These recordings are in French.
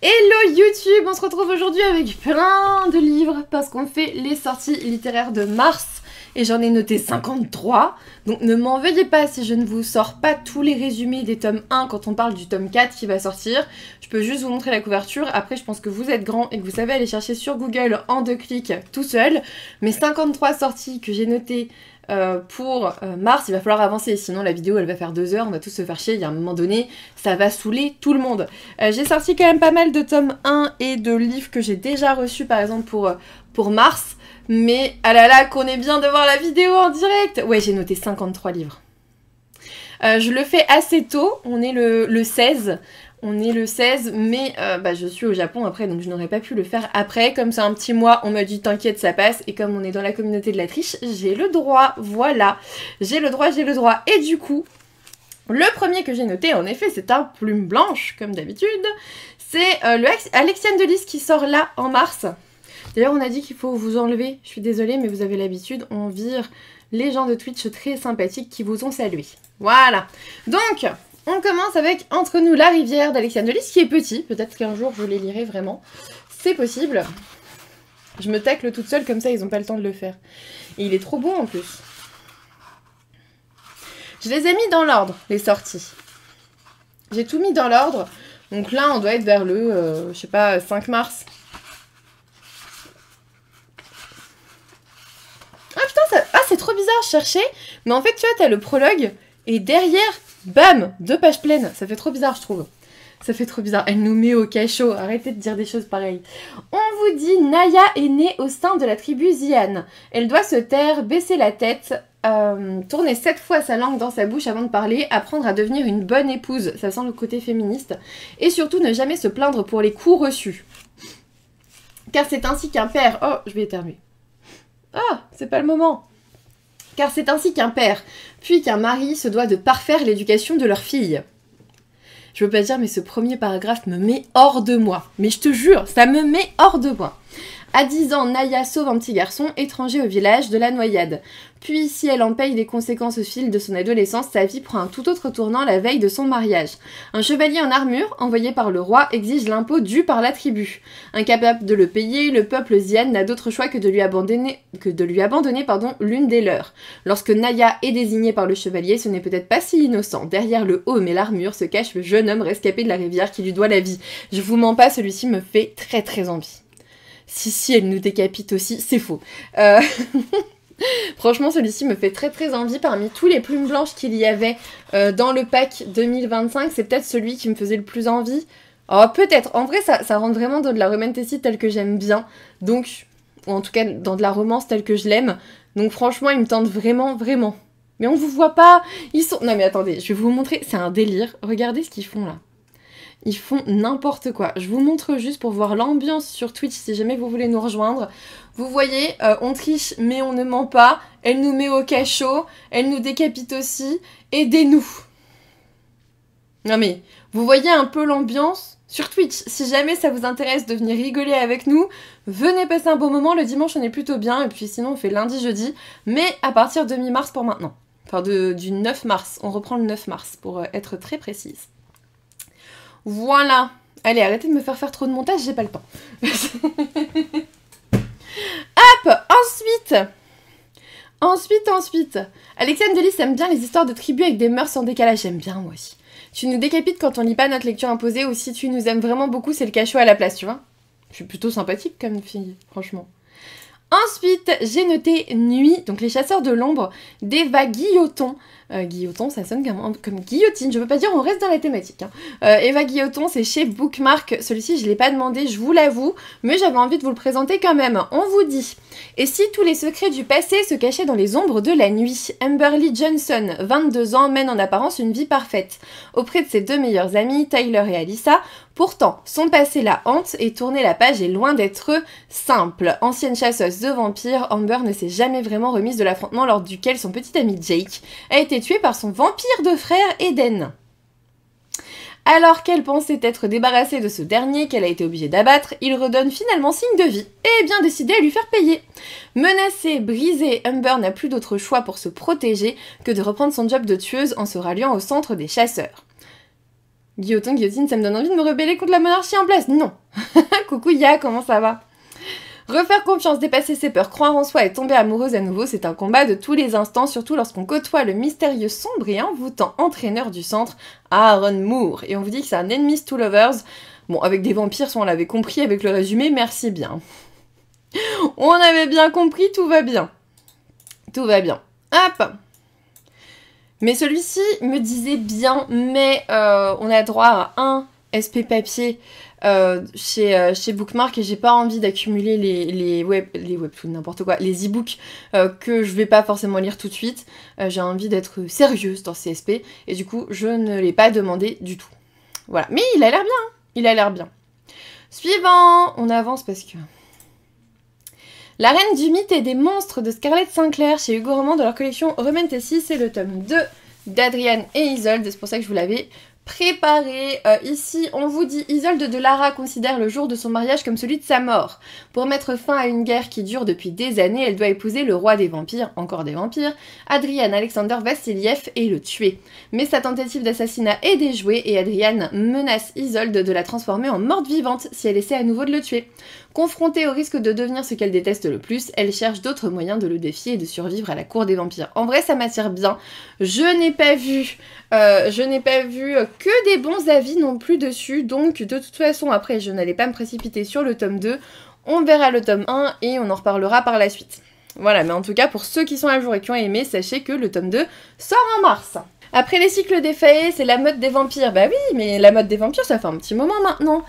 Hello YouTube, on se retrouve aujourd'hui avec plein de livres parce qu'on fait les sorties littéraires de mars et j'en ai noté 53. Donc ne m'en veuillez pas si je ne vous sors pas tous les résumés des tomes 1 quand on parle du tome 4 qui va sortir. Je peux juste vous montrer la couverture, après je pense que vous êtes grand et que vous savez aller chercher sur Google en 2 clics tout seul. Mais 53 sorties que j'ai notées pour mars, il va falloir avancer, sinon la vidéo elle va faire 2 heures, on va tous se faire chier, il y a un moment donné, ça va saouler tout le monde. J'ai sorti quand même pas mal de tomes 1 et de livres que j'ai déjà reçus par exemple pour mars, mais ah là là qu'on est bien de voir la vidéo en direct. Ouais, j'ai noté 53 livres. Je le fais assez tôt, on est le 16. On est le 16, mais je suis au Japon après, donc je n'aurais pas pu le faire après. Comme c'est un petit mois, on m'a dit t'inquiète, ça passe. Et comme on est dans la communauté de la triche, j'ai le droit, voilà. J'ai le droit. Et du coup, le premier que j'ai noté, en effet, c'est un plume blanche, comme d'habitude. C'est le Alexiane de Lys qui sort là, en mars. D'ailleurs, on a dit qu'il faut vous enlever. Je suis désolée, mais vous avez l'habitude, on vire les gens de Twitch très sympathiques qui vous ont salué. Voilà. Donc... on commence avec Entre nous la rivière d'Alexiane de Lys, qui est petit. Peut-être qu'un jour je les lirai vraiment. C'est possible. Je me tacle toute seule, comme ça ils n'ont pas le temps de le faire. Et il est trop beau en plus. Je les ai mis dans l'ordre, les sorties. J'ai tout mis dans l'ordre. Donc là, on doit être vers le, je sais pas, 5 mars. Ah putain, ça... ah c'est trop bizarre, je cherchais. Mais en fait, tu vois, t'as le prologue. Et derrière... bam, 2 pages pleines. Ça fait trop bizarre, je trouve. Ça fait trop bizarre. Elle nous met au cachot. Arrêtez de dire des choses pareilles. On vous dit, Naya est née au sein de la tribu Xian. Elle doit se taire, baisser la tête, tourner 7 fois sa langue dans sa bouche avant de parler, apprendre à devenir une bonne épouse. Ça sent le côté féministe. Et surtout, ne jamais se plaindre pour les coups reçus. Car c'est ainsi qu'un père... oh, je vais éternuer. Ah, c'est pas le moment. Car c'est ainsi qu'un père, puis qu'un mari se doit de parfaire l'éducation de leur fille. Je veux pas dire, mais ce premier paragraphe me met hors de moi. Mais je te jure, ça me met hors de moi. À 10 ans, Naya sauve un petit garçon étranger au village de la noyade. Puis, si elle en paye les conséquences au fil de son adolescence, sa vie prend un tout autre tournant la veille de son mariage. Un chevalier en armure, envoyé par le roi, exige l'impôt dû par la tribu. Incapable de le payer, le peuple Xian n'a d'autre choix que de lui abandonner l'une des leurs. Lorsque Naya est désignée par le chevalier, ce n'est peut-être pas si innocent. Derrière le aume et l'armure se cache le jeune homme rescapé de la rivière qui lui doit la vie. Je vous mens pas, celui-ci me fait très très envie. Si, elle nous décapite aussi, c'est faux. Franchement, celui-ci me fait très très envie. Parmi tous les plumes blanches qu'il y avait dans le pack 2025, c'est peut-être celui qui me faisait le plus envie. Oh, peut-être. En vrai, ça rentre vraiment dans de la romanticide telle que j'aime bien. Donc, ou en tout cas, dans de la romance telle que je l'aime. Donc franchement, il me tente vraiment, vraiment. Mais on vous voit pas. Ils sont... non mais attendez, je vais vous montrer. C'est un délire. Regardez ce qu'ils font là. Ils font n'importe quoi. Je vous montre juste pour voir l'ambiance sur Twitch si jamais vous voulez nous rejoindre. Vous voyez, on triche mais on ne ment pas. Elle nous met au cachot. Elle nous décapite aussi. Aidez-nous. Non mais, vous voyez un peu l'ambiance sur Twitch. Si jamais ça vous intéresse de venir rigoler avec nous, venez passer un bon moment. Le dimanche on est plutôt bien. Et puis sinon on fait lundi, jeudi. Mais à partir de mi-mars pour maintenant. Enfin du 9 mars. On reprend le 9 mars pour être très précise. Voilà. Allez, arrêtez de me faire trop de montage, j'ai pas le temps. Hop, ensuite. Alexiane de Lys aime bien les histoires de tribus avec des mœurs en décalage. J'aime bien, moi aussi. Tu nous décapites quand on lit pas notre lecture imposée, ou si tu nous aimes vraiment beaucoup, c'est le cachot à la place, tu vois. Je suis plutôt sympathique comme fille, franchement. Ensuite, j'ai noté Nuit, donc les chasseurs de l'ombre, d'Eva Guilloton. Guilloton, ça sonne comme guillotine, je veux pas dire, on reste dans la thématique. Hein. Eva Guilloton, c'est chez Bookmark. Celui-ci, je l'ai pas demandé, je vous l'avoue, mais j'avais envie de vous le présenter quand même. On vous dit, et si tous les secrets du passé se cachaient dans les ombres de la nuit? Amberly Johnson, 22 ans, mène en apparence une vie parfaite. Auprès de ses 2 meilleures amies, Tyler et Alyssa, pourtant, son passé la hante et tourner la page est loin d'être simple. Ancienne chasseuse de vampires, Amber ne s'est jamais vraiment remise de l'affrontement lors duquel son petit ami Jake a été tué par son vampire de frère Eden. Alors qu'elle pensait être débarrassée de ce dernier qu'elle a été obligée d'abattre, il redonne finalement signe de vie et est bien décidé à lui faire payer. Menacée, brisée, Amber n'a plus d'autre choix pour se protéger que de reprendre son job de tueuse en se ralliant au centre des chasseurs. Guillotine, ça me donne envie de me rebeller contre la monarchie en place. Non. Coucou Ya, comment ça va? Refaire confiance, dépasser ses peurs, croire en soi et tomber amoureuse à nouveau, c'est un combat de tous les instants, surtout lorsqu'on côtoie le mystérieux, sombre et envoûtant entraîneur du centre, Aaron Moore. Et on vous dit que c'est un enemies to lovers. Bon, avec des vampires, ça on l'avait compris avec le résumé, merci bien. On avait bien compris, tout va bien. Tout va bien. Hop. Mais celui-ci me disait bien, mais on a droit à un SP papier chez Bookmark et j'ai pas envie d'accumuler les webtoons, n'importe quoi, les e-books que je vais pas forcément lire tout de suite. J'ai envie d'être sérieuse dans ces SP et du coup je ne l'ai pas demandé du tout. Voilà, mais il a l'air bien, hein. Il a l'air bien. Suivant, on avance parce que... La Reine du Mythe et des Monstres de Scarlett Sinclair chez Hugo Roman de leur collection Romantasy, c'est le tome 2 d'Adriane et Isolde, c'est pour ça que je vous l'avais préparé. Ici, on vous dit, Isolde de Lara considère le jour de son mariage comme celui de sa mort. Pour mettre fin à une guerre qui dure depuis des années, elle doit épouser le roi des vampires, encore des vampires, Adrian Alexander Vassiliev, et le tuer. Mais sa tentative d'assassinat est déjouée et Adrian menace Isolde de la transformer en morte vivante si elle essaie à nouveau de le tuer. Confrontée au risque de devenir ce qu'elle déteste le plus, elle cherche d'autres moyens de le défier et de survivre à la cour des vampires. En vrai, ça m'attire bien. Je n'ai pas vu que des bons avis non plus dessus, donc de toute façon, après, je n'allais pas me précipiter sur le tome 2. On verra le tome 1 et on en reparlera par la suite. Voilà, mais en tout cas, pour ceux qui sont à jour et qui ont aimé, sachez que le tome 2 sort en mars. Après les cycles des faées, c'est la mode des vampires. Bah oui, mais la mode des vampires, ça fait un petit moment maintenant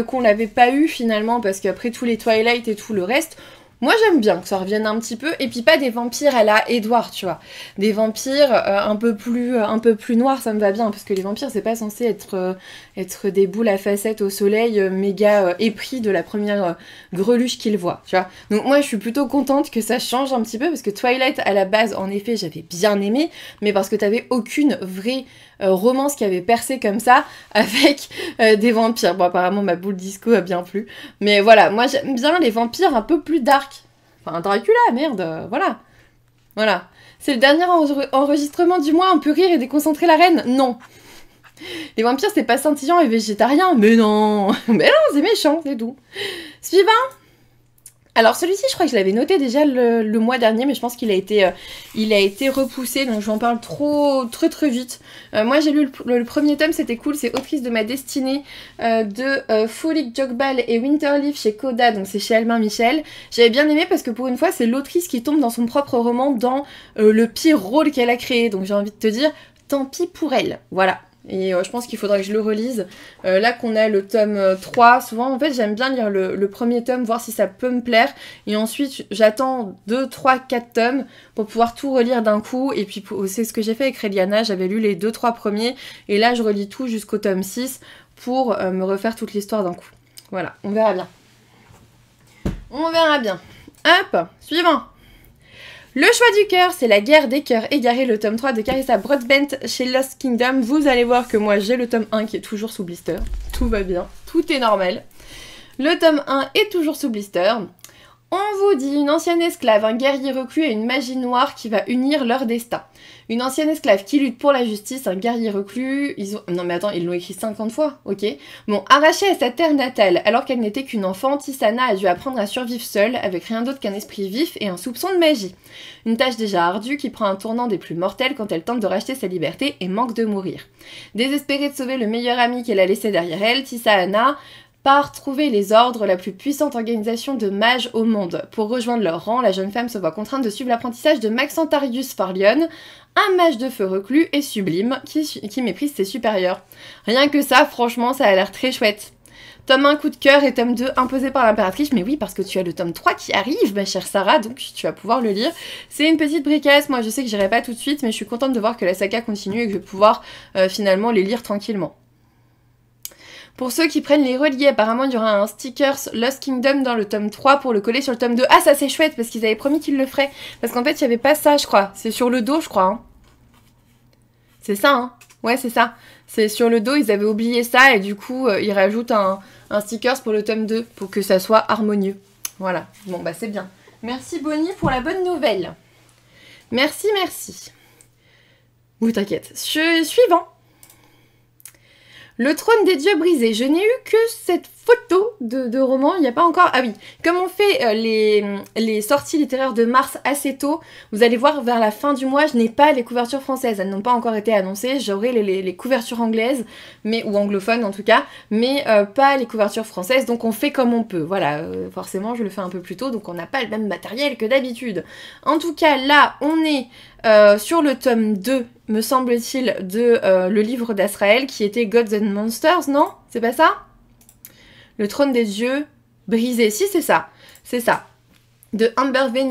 qu'on l'avait pas eu finalement, parce qu'après tous les Twilight et tout le reste, moi j'aime bien que ça revienne un petit peu, et puis pas des vampires à la Edward, tu vois. Des vampires un peu plus noirs, ça me va bien, parce que les vampires, c'est pas censé être des boules à facettes au soleil, méga épris de la première greluche qu'ils voient, tu vois. Donc moi je suis plutôt contente que ça change un petit peu, parce que Twilight, à la base, en effet, j'avais bien aimé, mais parce que t'avais aucune vraie romance qui avait percé comme ça, avec des vampires. Bon, apparemment, ma boule disco a bien plu. Mais voilà, moi j'aime bien les vampires un peu plus dark. Enfin, Dracula, merde, voilà. Voilà. C'est le dernier enregistrement du mois, on peut rire et déconcentrer la reine? Non. Les vampires, c'est pas scintillant et végétarien? Mais non. Mais non, c'est méchant, c'est tout. Suivant. Alors celui-ci, je crois que je l'avais noté déjà le mois dernier, mais je pense qu'il a été repoussé, donc je vous en parle très vite. Moi j'ai lu le premier tome, c'était cool, c'est Autrice de ma destinée de Frolic Jogbal et Winterleaf chez Coda, donc c'est chez Albin Michel. J'avais bien aimé parce que pour une fois, c'est l'autrice qui tombe dans son propre roman dans le pire rôle qu'elle a créé, donc j'ai envie de te dire, tant pis pour elle, voilà. Et je pense qu'il faudra que je le relise. Là qu'on a le tome 3, souvent en fait j'aime bien lire le premier tome, voir si ça peut me plaire. Et ensuite j'attends 2, 3, 4 tomes pour pouvoir tout relire d'un coup. Et puis c'est ce que j'ai fait avec Reliana, j'avais lu les 2-3 premiers. Et là je relis tout jusqu'au tome 6 pour me refaire toute l'histoire d'un coup. Voilà, on verra bien. On verra bien. Hop, suivant. Le choix du cœur, c'est la guerre des cœurs égarés, le tome 3 de Carissa Broadbent chez Lost Kingdom. Vous allez voir que moi j'ai le tome 1 qui est toujours sous blister. Tout va bien, tout est normal. Le tome 1 est toujours sous blister. On vous dit une ancienne esclave, un guerrier reclus et une magie noire qui va unir leur destin. Une ancienne esclave qui lutte pour la justice, un guerrier reclus... Non mais attends, ils l'ont écrit 50 fois, ok. Bon, arrachée à sa terre natale, alors qu'elle n'était qu'une enfant, Tisana a dû apprendre à survivre seule, avec rien d'autre qu'un esprit vif et un soupçon de magie. Une tâche déjà ardue qui prend un tournant des plus mortels quand elle tente de racheter sa liberté et manque de mourir. Désespérée de sauver le meilleur ami qu'elle a laissé derrière elle, Tisana part trouver les ordres, la plus puissante organisation de mages au monde. Pour rejoindre leur rang, la jeune femme se voit contrainte de suivre l'apprentissage de Maxentarius Farlion, un mage de feu reclus et sublime qui méprise ses supérieurs. Rien que ça, franchement, ça a l'air très chouette. Tome 1, coup de cœur, et tome 2, imposé par l'impératrice. Mais oui, parce que tu as le tome 3 qui arrive, ma chère Sarah, donc tu vas pouvoir le lire. C'est une petite bricasse, moi je sais que j'irai pas tout de suite, mais je suis contente de voir que la saga continue et que je vais pouvoir finalement les lire tranquillement. Pour ceux qui prennent les reliés, apparemment il y aura un stickers Lost Kingdom dans le tome 3 pour le coller sur le tome 2. Ah, ça c'est chouette parce qu'ils avaient promis qu'ils le feraient. Parce qu'en fait il n'y avait pas ça, je crois. C'est sur le dos, je crois. Hein. C'est ça, hein. Ouais, c'est ça. C'est sur le dos, ils avaient oublié ça et du coup ils rajoutent un stickers pour le tome 2 pour que ça soit harmonieux. Voilà. Bon bah c'est bien. Merci Bonnie pour la bonne nouvelle. Merci, merci. Oui, t'inquiète. Suivant. Le trône des dieux brisés. Je n'ai eu que cette photo de roman. Il n'y a pas encore... Ah oui, comme on fait les sorties littéraires de mars assez tôt, vous allez voir vers la fin du mois, je n'ai pas les couvertures françaises. Elles n'ont pas encore été annoncées. J'aurai les couvertures anglaises, ou anglophones en tout cas, mais pas les couvertures françaises. Donc on fait comme on peut. Voilà, forcément je le fais un peu plus tôt, donc on n'a pas le même matériel que d'habitude. En tout cas, là, on est... sur le tome 2, me semble-t-il, de le livre d'Azraël, qui était Gods and Monsters, non? C'est pas ça? Le trône des dieux brisé. Si, c'est ça. C'est ça. De Amber V.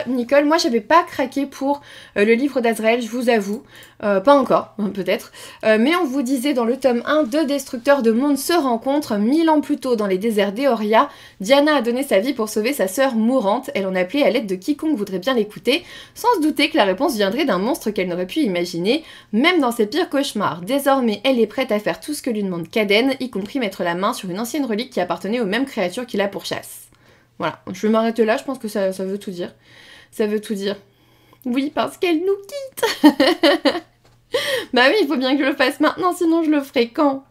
Nicole. Moi, j'avais pas craqué pour le livre d'Azraël, je vous avoue. Pas encore, peut-être. Mais on vous disait dans le tome 1, deux destructeurs de monde se rencontrent 1000 ans plus tôt dans les déserts d'Eoria. Diana a donné sa vie pour sauver sa sœur mourante. Elle en a appelé à l'aide de quiconque voudrait bien l'écouter, sans se douter que la réponse viendrait d'un monstre qu'elle n'aurait pu imaginer, même dans ses pires cauchemars. Désormais, elle est prête à faire tout ce que lui demande Caden, y compris mettre la main sur une ancienne relique qui appartenait aux mêmes créatures qui la pourchassent. Voilà, je vais m'arrêter là, je pense que ça veut tout dire. Ça veut tout dire. Oui, parce qu'elle nous quitte. Bah oui, il faut bien que je le fasse maintenant, sinon je le ferai quand?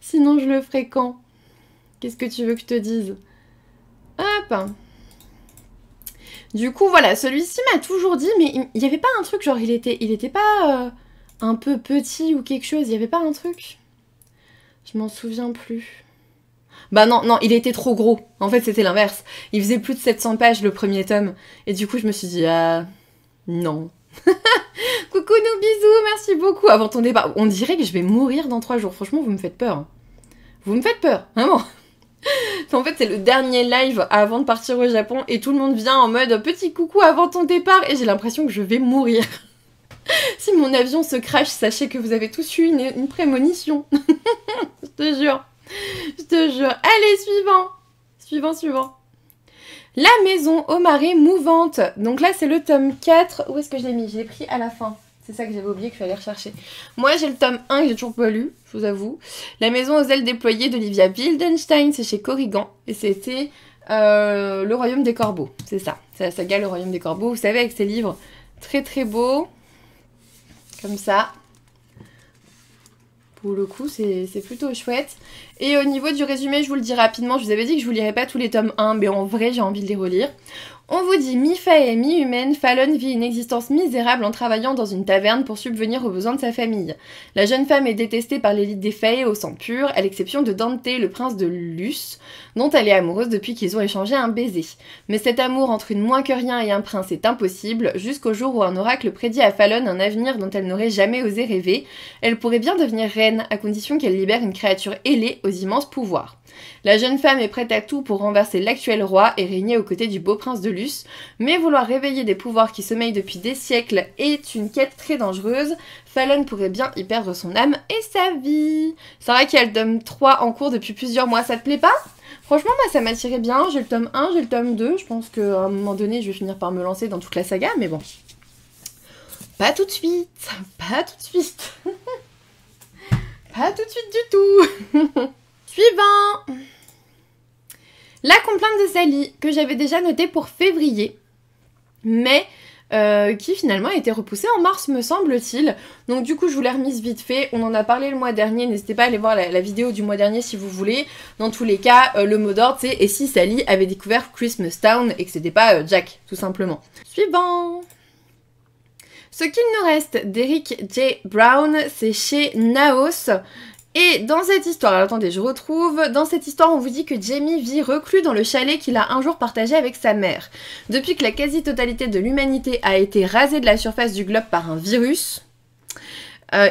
Sinon je le ferai quand? Qu'est-ce que tu veux que je te dise? Hop. Du coup, voilà, celui-ci m'a toujours dit, mais il n'y avait pas un truc, genre il était pas un peu petit ou quelque chose, il n'y avait pas un truc? Je m'en souviens plus. Bah non, non, il était trop gros. En fait, c'était l'inverse. Il faisait plus de 700 pages le premier tome. Et du coup, je me suis dit, ah, non. Coucou nous, bisous, merci beaucoup. Avant ton départ, on dirait que je vais mourir dans 3 jours. Franchement, vous me faites peur. Vous me faites peur, vraiment. En fait, c'est le dernier live avant de partir au Japon. Et tout le monde vient en mode, petit coucou avant ton départ. Et j'ai l'impression que je vais mourir. Si mon avion se crache, sachez que vous avez tous eu une prémonition. Je te jure. Je te jure. Allez, suivant. La maison aux marées mouvantes. Donc là, c'est le tome 4. Où est-ce que je l'ai mis? Je l'ai pris à la fin. C'est ça que j'avais oublié qu'il fallait rechercher. Moi, j'ai le tome 1 que j'ai toujours pas lu, je vous avoue. La maison aux ailes déployées d'Olivia Wildenstein. C'est chez Corrigan. Et c'était Le Royaume des Corbeaux. C'est ça. C'est la saga Le Royaume des Corbeaux. Vous savez, avec ces livres très très beaux. Comme ça. Pour le coup, c'est plutôt chouette. Et au niveau du résumé, je vous le dis rapidement, je vous avais dit que je vous lirais pas tous les tomes 1, mais en vrai, j'ai envie de les relire. On vous dit, mi-fée et mi-humaine, Fallon vit une existence misérable en travaillant dans une taverne pour subvenir aux besoins de sa famille. La jeune femme est détestée par l'élite des Fae au sang pur, à l'exception de Dante, le prince de Luce, dont elle est amoureuse depuis qu'ils ont échangé un baiser. Mais cet amour entre une moins que rien et un prince est impossible, jusqu'au jour où un oracle prédit à Fallon un avenir dont elle n'aurait jamais osé rêver. Elle pourrait bien devenir reine, à condition qu'elle libère une créature ailée aux immenses pouvoirs. La jeune femme est prête à tout pour renverser l'actuel roi et régner aux côtés du beau prince de Luce, mais vouloir réveiller des pouvoirs qui sommeillent depuis des siècles est une quête très dangereuse. Fallon pourrait bien y perdre son âme et sa vie. C'est vrai qu'il y a le tome 3 en cours depuis plusieurs mois, ça te plaît pas? Franchement, moi ça m'attirait bien, j'ai le tome 1, j'ai le tome 2, je pense qu'à un moment donné je vais finir par me lancer dans toute la saga, mais bon. Pas tout de suite, pas tout de suite. Pas tout de suite du tout. Suivant. La complainte de Sally, que j'avais déjà notée pour février, mais qui finalement a été repoussée en mars, me semble-t-il. Donc du coup, je vous l'ai remise vite fait. On en a parlé le mois dernier, n'hésitez pas à aller voir la vidéo du mois dernier si vous voulez. Dans tous les cas, le mot d'ordre, c'est « Et si Sally avait découvert Christmas Town et que c'était pas Jack, tout simplement ». Suivant. Ce qu'il nous reste d'Eric J. Brown, c'est chez Naos. Et dans cette histoire, alors attendez, je retrouve, dans cette histoire on vous dit que Jamie vit reclus dans le chalet qu'il a un jour partagé avec sa mère. Depuis que la quasi-totalité de l'humanité a été rasée de la surface du globe par un virus,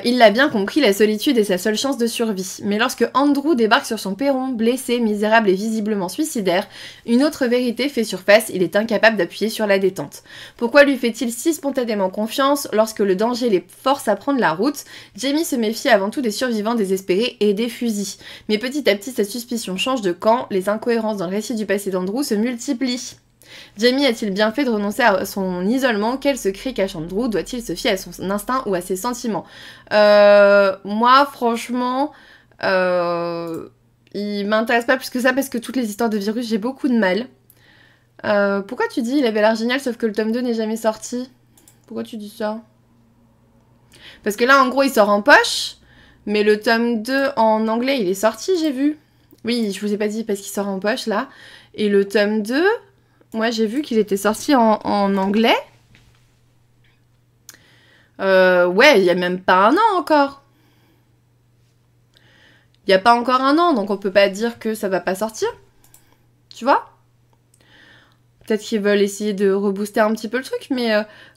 il l'a bien compris, la solitude est sa seule chance de survie. Mais lorsque Andrew débarque sur son perron, blessé, misérable et visiblement suicidaire, une autre vérité fait surface, il est incapable d'appuyer sur la détente. Pourquoi lui fait-il si spontanément confiance lorsque le danger les force à prendre la route? Jamie se méfie avant tout des survivants désespérés et des fusils. Mais petit à petit, sa suspicion change de camp, les incohérences dans le récit du passé d'Andrew se multiplient. Jamie a-t-il bien fait de renoncer à son isolement? Quel secret cache Andrew? Doit-il se fier à son instinct ou à ses sentiments? Moi, franchement, il m'intéresse pas plus que ça parce que toutes les histoires de virus, j'ai beaucoup de mal. Pourquoi tu dis il avait l'air génial sauf que le tome 2 n'est jamais sorti? Pourquoi tu dis ça? Parce que là, en gros, il sort en poche, Mais le tome 2 en anglais, il est sorti, j'ai vu. Oui, je vous ai pas dit parce qu'il sort en poche, là. Et le tome 2, moi, j'ai vu qu'il était sorti en anglais. Ouais, il y a même pas un an encore. Il y a pas encore un an, donc on peut pas dire que ça va pas sortir. Tu vois? Peut-être qu'ils veulent essayer de rebooster un petit peu le truc, mais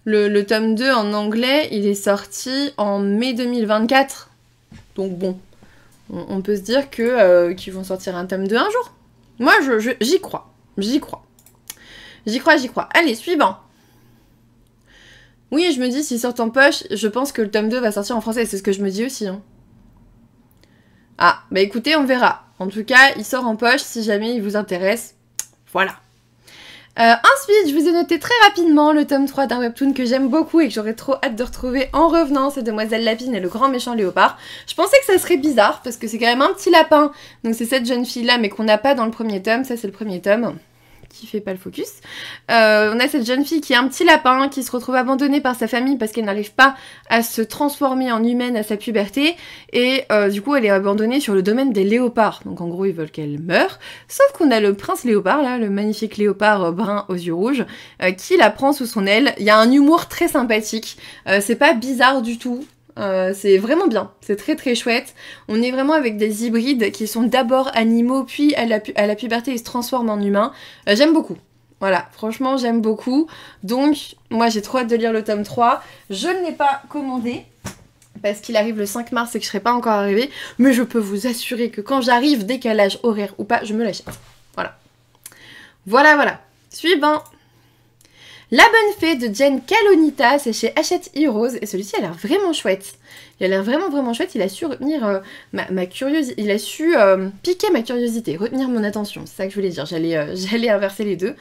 le tome 2 en anglais, il est sorti en mai 2024. Donc bon, on peut se dire que qu'ils vont sortir un tome 2 un jour. Moi, j'y crois. J'y crois. J'y crois, j'y crois. Allez, suivant. Oui, je me dis, s'ils sortent en poche, je pense que le tome 2 va sortir en français. C'est ce que je me dis aussi. Hein. Ah, bah écoutez, on verra. En tout cas, il sort en poche si jamais il vous intéresse. Voilà. Ensuite, je vous ai noté très rapidement le tome 3 d'un webtoon que j'aime beaucoup et que j'aurais trop hâte de retrouver en revenant, c'est Demoiselle Lapine et le grand méchant léopard. Je pensais que ça serait bizarre parce que c'est quand même un petit lapin, donc c'est cette jeune fille là mais qu'on n'a pas dans le premier tome, ça c'est le premier tome. Qui fait pas le focus. On a cette jeune fille qui est un petit lapin, qui se retrouve abandonnée par sa famille parce qu'elle n'arrive pas à se transformer en humaine à sa puberté, et du coup elle est abandonnée sur le domaine des léopards, donc en gros ils veulent qu'elle meure, sauf qu'on a le prince léopard là, le magnifique léopard brun aux yeux rouges, qui la prend sous son aile. Il y a un humour très sympathique, c'est pas bizarre du tout. C'est vraiment bien, c'est très très chouette. On est vraiment avec des hybrides qui sont d'abord animaux, puis à la puberté ils se transforment en humains. J'aime beaucoup. Voilà, franchement j'aime beaucoup. Donc moi j'ai trop hâte de lire le tome 3. Je ne l'ai pas commandé parce qu'il arrive le 5 mars et que je ne serai pas encore arrivée. Mais je peux vous assurer que quand j'arrive, décalage horaire ou pas, je me l'achète. Voilà. Voilà, voilà. Suivant. La Bonne Fée de Jen Kalonita, c'est chez Hachette Heroes, et celui-ci a l'air vraiment chouette. Il a l'air vraiment chouette, il a su retenir ma curiosité, il a su piquer ma curiosité, retenir mon attention, c'est ça que je voulais dire, j'allais inverser les deux.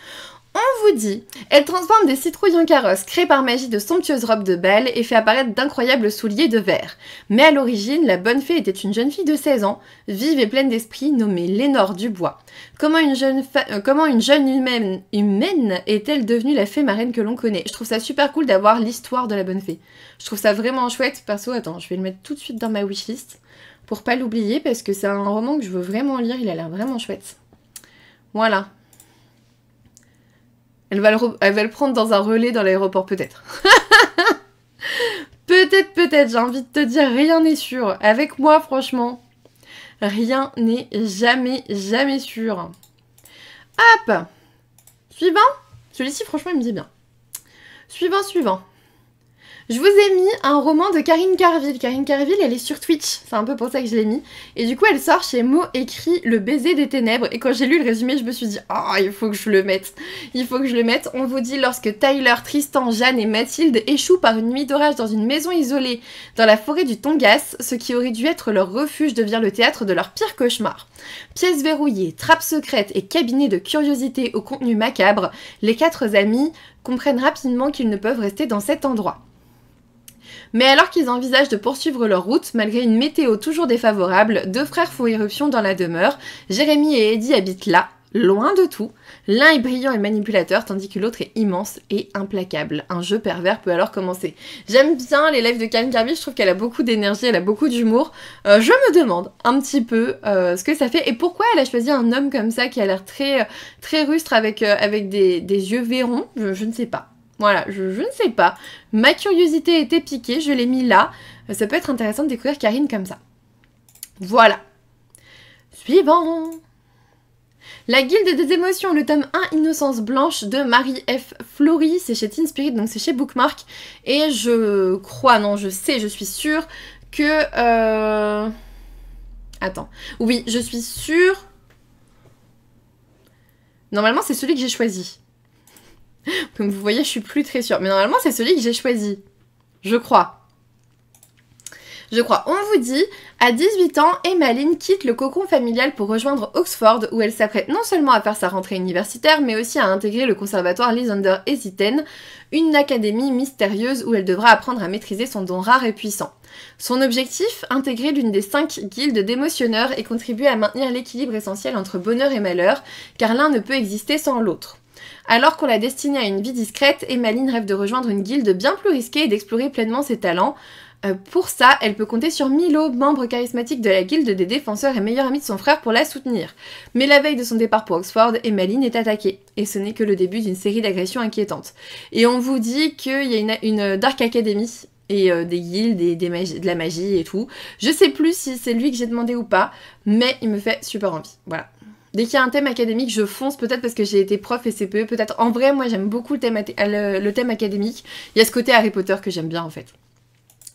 On vous dit, elle transforme des citrouilles en carrosses, crée par magie de somptueuses robes de bal et fait apparaître d'incroyables souliers de verre. Mais à l'origine, la Bonne Fée était une jeune fille de 16 ans, vive et pleine d'esprit, nommée Lénore Dubois. Comment une jeune humaine est-elle devenue la fée marraine que l'on connaît? Je trouve ça super cool d'avoir l'histoire de la Bonne Fée. Je trouve ça vraiment chouette. Perso, attends, je vais le mettre tout de suite dans ma wishlist pour pas l'oublier parce que c'est un roman que je veux vraiment lire, il a l'air vraiment chouette. Voilà. Elle va le prendre dans un relais dans l'aéroport, peut-être. Peut-être, j'ai envie de te dire, rien n'est sûr. Avec moi, franchement, rien n'est jamais sûr. Hop! Suivant. Celui-ci, franchement, il me dit bien. Suivant. Je vous ai mis un roman de Karine Carville. Karine Carville, elle est sur Twitch. C'est un peu pour ça que je l'ai mis. Et du coup, elle sort chez Mots écrit Le baiser des ténèbres. Et quand j'ai lu le résumé, je me suis dit, oh, il faut que je le mette. Il faut que je le mette. On vous dit, lorsque Tyler, Tristan, Jeanne et Mathilde échouent par une nuit d'orage dans une maison isolée dans la forêt du Tongass, ce qui aurait dû être leur refuge devient le théâtre de leur pire cauchemar. Pièces verrouillées, trappes secrètes et cabinets de curiosités au contenu macabre, les 4 amis comprennent rapidement qu'ils ne peuvent rester dans cet endroit. Mais alors qu'ils envisagent de poursuivre leur route, malgré une météo toujours défavorable, 2 frères font irruption dans la demeure. Jérémy et Eddie habitent là, loin de tout. L'un est brillant et manipulateur, tandis que l'autre est immense et implacable. Un jeu pervers peut alors commencer. J'aime bien les lives de Karine Carville, je trouve qu'elle a beaucoup d'énergie, elle a beaucoup d'humour. Je me demande un petit peu ce que ça fait et pourquoi elle a choisi un homme comme ça qui a l'air très rustre avec des yeux verrons, je ne sais pas. Voilà, je ne sais pas. Ma curiosité était piquée, je l'ai mis là. Ça peut être intéressant de découvrir Karine comme ça. Voilà. Suivant. La Guilde des émotions, le tome 1, Innocence blanche de Marie F. Flory. C'est chez Teen Spirit, donc c'est chez Bookmark. Et je crois, non, je sais, je suis sûre que... Attends. Oui, je suis sûre... Normalement, c'est celui que j'ai choisi. Comme vous voyez, je suis plus très sûre. Mais normalement, c'est celui que j'ai choisi. Je crois. On vous dit, à 18 ans, Emmeline quitte le cocon familial pour rejoindre Oxford, où elle s'apprête non seulement à faire sa rentrée universitaire, mais aussi à intégrer le conservatoire Lysander Hesiten, une académie mystérieuse où elle devra apprendre à maîtriser son don rare et puissant. Son objectif, intégrer l'une des 5 guildes d'émotionneurs et contribuer à maintenir l'équilibre essentiel entre bonheur et malheur, car l'un ne peut exister sans l'autre. Alors qu'on l'a destinée à une vie discrète, Emmeline rêve de rejoindre une guilde bien plus risquée et d'explorer pleinement ses talents. Pour ça, elle peut compter sur Milo, membre charismatique de la guilde des défenseurs et meilleur ami de son frère pour la soutenir. Mais la veille de son départ pour Oxford, Emmeline est attaquée. Et ce n'est que le début d'une série d'agressions inquiétantes. Et on vous dit qu'il y a une Dark Academy et des guildes et de la magie et tout. Je sais plus si c'est lui que j'ai demandé ou pas, mais il me fait super envie. Voilà. Dès qu'il y a un thème académique, je fonce, peut-être parce que j'ai été prof et CPE, peut-être. En vrai, moi j'aime beaucoup le thème académique. Il y a ce côté Harry Potter que j'aime bien en fait.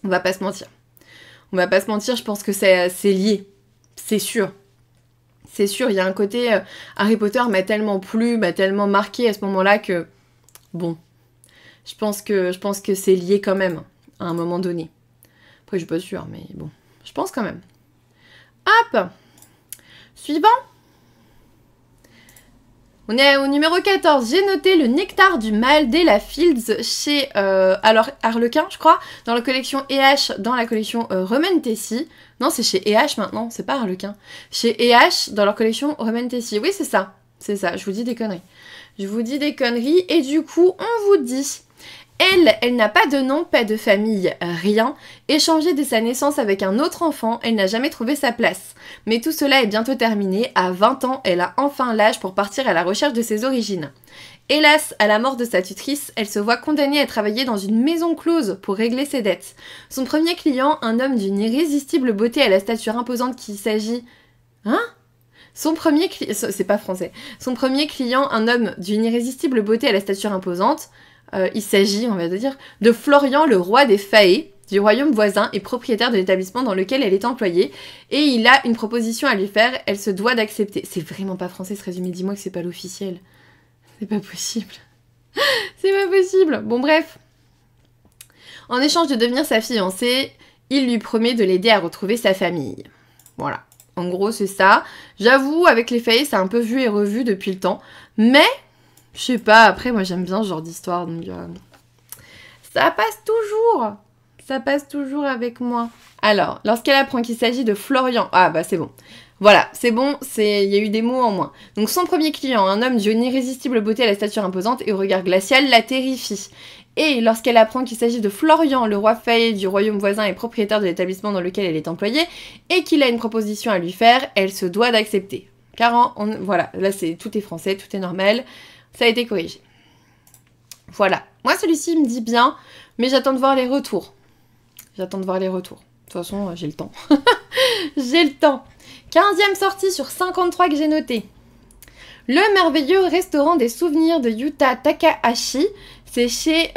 On va pas se mentir. On va pas se mentir, je pense que c'est lié. C'est sûr. C'est sûr, il y a un côté Harry Potter m'a tellement plu, m'a tellement marqué à ce moment-là que... Bon. Je pense que c'est lié quand même, à un moment donné. Après, je suis pas sûre, mais bon. Je pense quand même. Hop! Suivant. On est au numéro 14. J'ai noté le nectar du mal d'Ella Fields chez alors Harlequin, je crois, dans la collection EH, dans la collection Roman Tessie. Non, c'est chez EH maintenant, c'est pas Harlequin. Chez EH, dans leur collection Roman Tessie. Oui, c'est ça. C'est ça, je vous dis des conneries. Je vous dis des conneries et du coup, on vous dit... Elle n'a pas de nom, pas de famille, rien. Échangée dès sa naissance avec un autre enfant, elle n'a jamais trouvé sa place. Mais tout cela est bientôt terminé. À 20 ans, elle a enfin l'âge pour partir à la recherche de ses origines. Hélas, à la mort de sa tutrice, elle se voit condamnée à travailler dans une maison close pour régler ses dettes. Son premier client, un homme d'une irrésistible beauté à la stature imposante qu'il s'agit... Hein ? Son premier client... C'est pas français. Son premier client, un homme d'une irrésistible beauté à la stature imposante... il s'agit, on va dire, de Florian, le roi des Fae, du royaume voisin et propriétaire de l'établissement dans lequel elle est employée. Et il a une proposition à lui faire, elle se doit d'accepter. C'est vraiment pas français ce résumé, dis-moi que c'est pas l'officiel. C'est pas possible. C'est pas possible. Bon bref. En échange de devenir sa fiancée, il lui promet de l'aider à retrouver sa famille. Voilà. En gros, c'est ça. J'avoue, avec les Fae, c'est un peu vu et revu depuis le temps. Mais... je sais pas, après moi j'aime bien ce genre d'histoire, donc ça passe toujours. Ça passe toujours avec moi. Alors, lorsqu'elle apprend qu'il s'agit de Florian... Ah bah c'est bon. Voilà, c'est bon, il y a eu des mots en moins. Donc son premier client, un homme d'une irrésistible beauté à la stature imposante et au regard glacial, la terrifie. Et lorsqu'elle apprend qu'il s'agit de Florian, le roi Fae du royaume voisin et propriétaire de l'établissement dans lequel elle est employée, et qu'il a une proposition à lui faire, elle se doit d'accepter. Car voilà, là tout est français, tout est normal. Ça a été corrigé. Voilà. Moi, celui-ci me dit bien, mais j'attends de voir les retours. J'attends de voir les retours. De toute façon, j'ai le temps. J'ai le temps. 15e sortie sur 53 que j'ai noté. Le merveilleux restaurant des souvenirs de Yuta Takahashi. C'est chez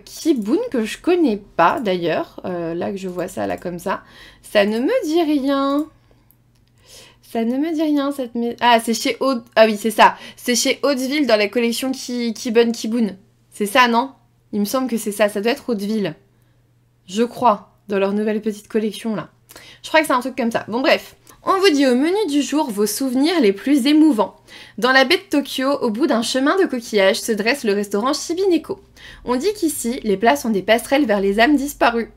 Kibun, que je connais pas d'ailleurs. Là que je vois ça, là comme ça. Ça ne me dit rien. Ça ne me dit rien, cette maison. Ah, c'est chez Ah oui, c'est ça. C'est chez Hauteville dans la collection Kibun. C'est ça, non? Il me semble que c'est ça. Ça doit être Hauteville. Je crois. Dans leur nouvelle petite collection, là. Je crois que c'est un truc comme ça. Bon, bref. On vous dit au menu du jour vos souvenirs les plus émouvants. Dans la baie de Tokyo, au bout d'un chemin de coquillages, se dresse le restaurant Shibineko. On dit qu'ici, les plats sont des passerelles vers les âmes disparues.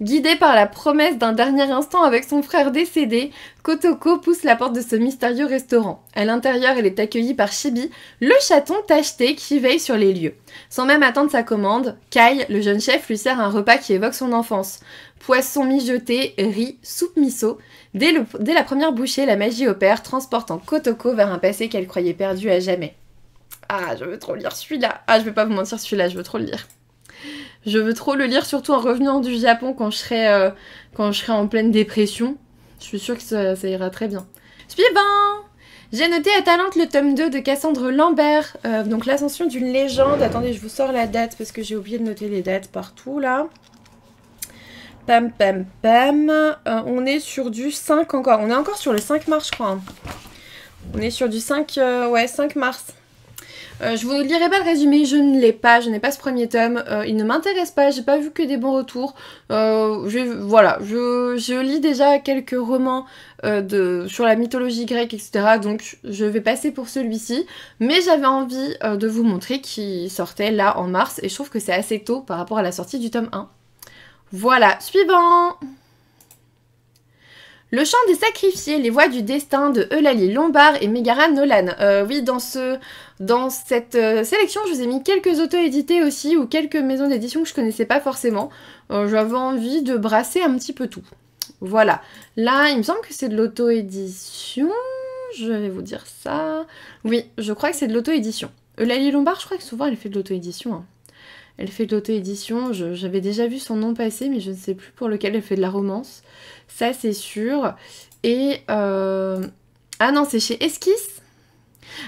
Guidé par la promesse d'un dernier instant avec son frère décédé, Kotoko pousse la porte de ce mystérieux restaurant. À l'intérieur, elle est accueillie par Chibi, le chaton tacheté qui veille sur les lieux. Sans même attendre sa commande, Kai, le jeune chef, lui sert un repas qui évoque son enfance. Poisson mijoté, riz, soupe miso. Dès la première bouchée, la magie opère, transportant Kotoko vers un passé qu'elle croyait perdu à jamais. Ah, je veux trop lire celui-là. Ah, je vais pas vous mentir, celui-là, je veux trop le lire. Je veux trop le lire, surtout en revenant du Japon quand je serai en pleine dépression. Je suis sûre que ça ira très bien. Suivant! J'ai noté à Talente le tome 2 de Cassandre Lambert. Donc l'ascension d'une légende. Attendez, je vous sors la date parce que j'ai oublié de noter les dates partout là. Pam pam pam. On est sur du 5 encore. On est encore sur le 5 mars je crois. Hein. On est sur du 5 mars. Je vous lirai pas le résumé, je ne l'ai pas, je n'ai pas ce premier tome, il ne m'intéresse pas, j'ai pas vu que des bons retours. Voilà, je lis déjà quelques romans sur la mythologie grecque, etc. Donc je vais passer pour celui-ci. Mais j'avais envie de vous montrer qu'il sortait là en mars et je trouve que c'est assez tôt par rapport à la sortie du tome 1. Voilà, suivant! Le chant des sacrifiés, les voix du destin de Eulalie Lombard et Megara Nolan. Oui, dans cette sélection, je vous ai mis quelques auto-édités aussi, ou quelques maisons d'édition que je connaissais pas forcément. J'avais envie de brasser un petit peu tout. Voilà. Là, il me semble que c'est de l'auto-édition. Je vais vous dire ça. Oui, je crois que c'est de l'auto-édition. Eulalie Lombard, je crois que souvent elle fait de l'auto-édition. Hein. Elle fait de l'auto-édition. J'avais déjà vu son nom passer, mais je ne sais plus pour lequel elle fait de la romance. Ça, c'est sûr. Et... Ah non, c'est chez Esquisse.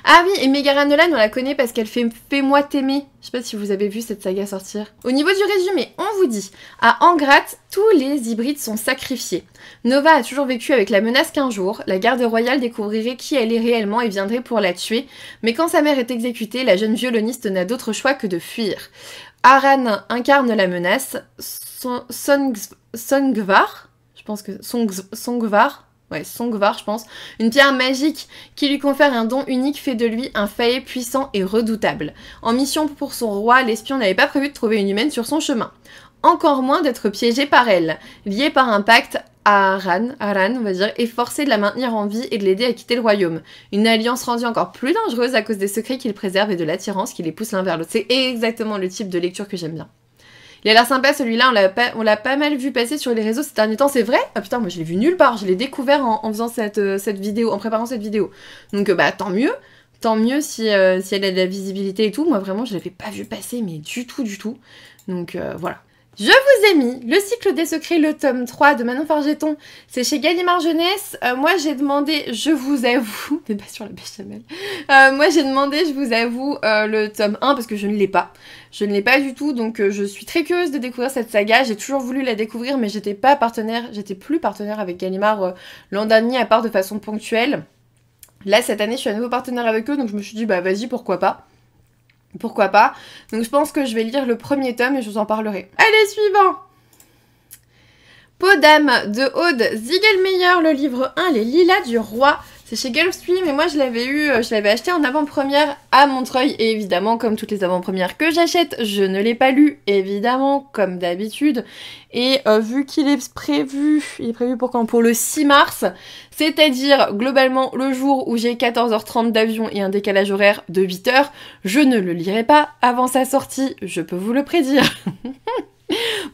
Ah oui, et Megara Nolan, on la connaît parce qu'elle fait Fais-moi t'aimer. Je sais pas si vous avez vu cette saga sortir. Au niveau du résumé, on vous dit à Angrat, tous les hybrides sont sacrifiés. Nova a toujours vécu avec la menace qu'un jour, la garde royale découvrirait qui elle est réellement et viendrait pour la tuer. Mais quand sa mère est exécutée, la jeune violoniste n'a d'autre choix que de fuir. Aran incarne la menace. Songvar, je pense que Songvar. Ouais, Songvar, je pense. Une pierre magique qui lui confère un don unique fait de lui un faillet puissant et redoutable. En mission pour son roi, l'espion n'avait pas prévu de trouver une humaine sur son chemin. Encore moins d'être piégé par elle. Lié par un pacte, Aran, on va dire, est forcé de la maintenir en vie et de l'aider à quitter le royaume. Une alliance rendue encore plus dangereuse à cause des secrets qu'il préserve et de l'attirance qui les pousse l'un vers l'autre. C'est exactement le type de lecture que j'aime bien. Il a l'air sympa celui-là, on l'a pas mal vu passer sur les réseaux ces derniers temps, c'est vrai? Ah putain, moi je l'ai vu nulle part, je l'ai découvert en faisant cette vidéo, en préparant cette vidéo. Donc bah tant mieux si elle a de la visibilité et tout. Moi vraiment je l'avais pas vu passer, mais du tout. Donc voilà. Je vous ai mis Le cycle des secrets, le tome 3 de Manon Fargeton. C'est chez Gallimard Jeunesse. Moi, j'ai demandé, je vous avoue... Mais pas sur la béchamel. Moi, j'ai demandé, je vous avoue, le tome 1 parce que je ne l'ai pas. Je ne l'ai pas du tout, donc je suis très curieuse de découvrir cette saga. J'ai toujours voulu la découvrir, mais j'étais plus partenaire avec Gallimard l'an dernier, à part de façon ponctuelle. Là, cette année, je suis à nouveau partenaire avec eux, donc je me suis dit, bah vas-y, pourquoi pas. Pourquoi pas. Donc je pense que je vais lire le premier tome et je vous en parlerai. Allez, suivant. Peau d'âme de Aude Ziegelmeyer, le livre 1, Les Lilas du Roi. C'est chez Gulfstream et moi je l'avais acheté en avant-première à Montreuil. Et évidemment, comme toutes les avant-premières que j'achète, je ne l'ai pas lu, évidemment, comme d'habitude. Et vu qu'il est prévu pour quand? Pour le 6 mars, c'est-à-dire globalement le jour où j'ai 14h30 d'avion et un décalage horaire de 8h, je ne le lirai pas avant sa sortie, je peux vous le prédire.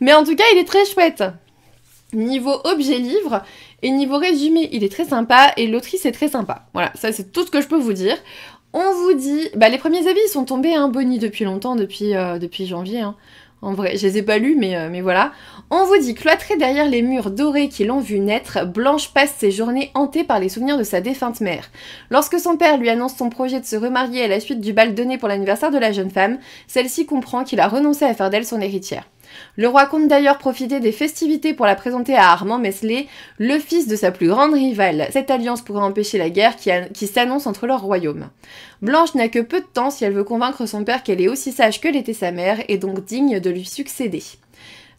Mais en tout cas, il est très chouette. Niveau objet livre et niveau résumé, il est très sympa et l'autrice est très sympa. Voilà, ça c'est tout ce que je peux vous dire. On vous dit... Bah les premiers avis ils sont tombés, hein, Bonnie, depuis longtemps, depuis janvier. Hein. En vrai, je les ai pas lus, mais voilà. On vous dit, cloîtrée derrière les murs dorés qui l'ont vu naître, Blanche passe ses journées hantée par les souvenirs de sa défunte mère. Lorsque son père lui annonce son projet de se remarier à la suite du bal donné pour l'anniversaire de la jeune femme, celle-ci comprend qu'il a renoncé à faire d'elle son héritière. Le roi compte d'ailleurs profiter des festivités pour la présenter à Armand Meslay, le fils de sa plus grande rivale. Cette alliance pourrait empêcher la guerre qui s'annonce entre leurs royaumes. Blanche n'a que peu de temps si elle veut convaincre son père qu'elle est aussi sage que l'était sa mère et donc digne de lui succéder.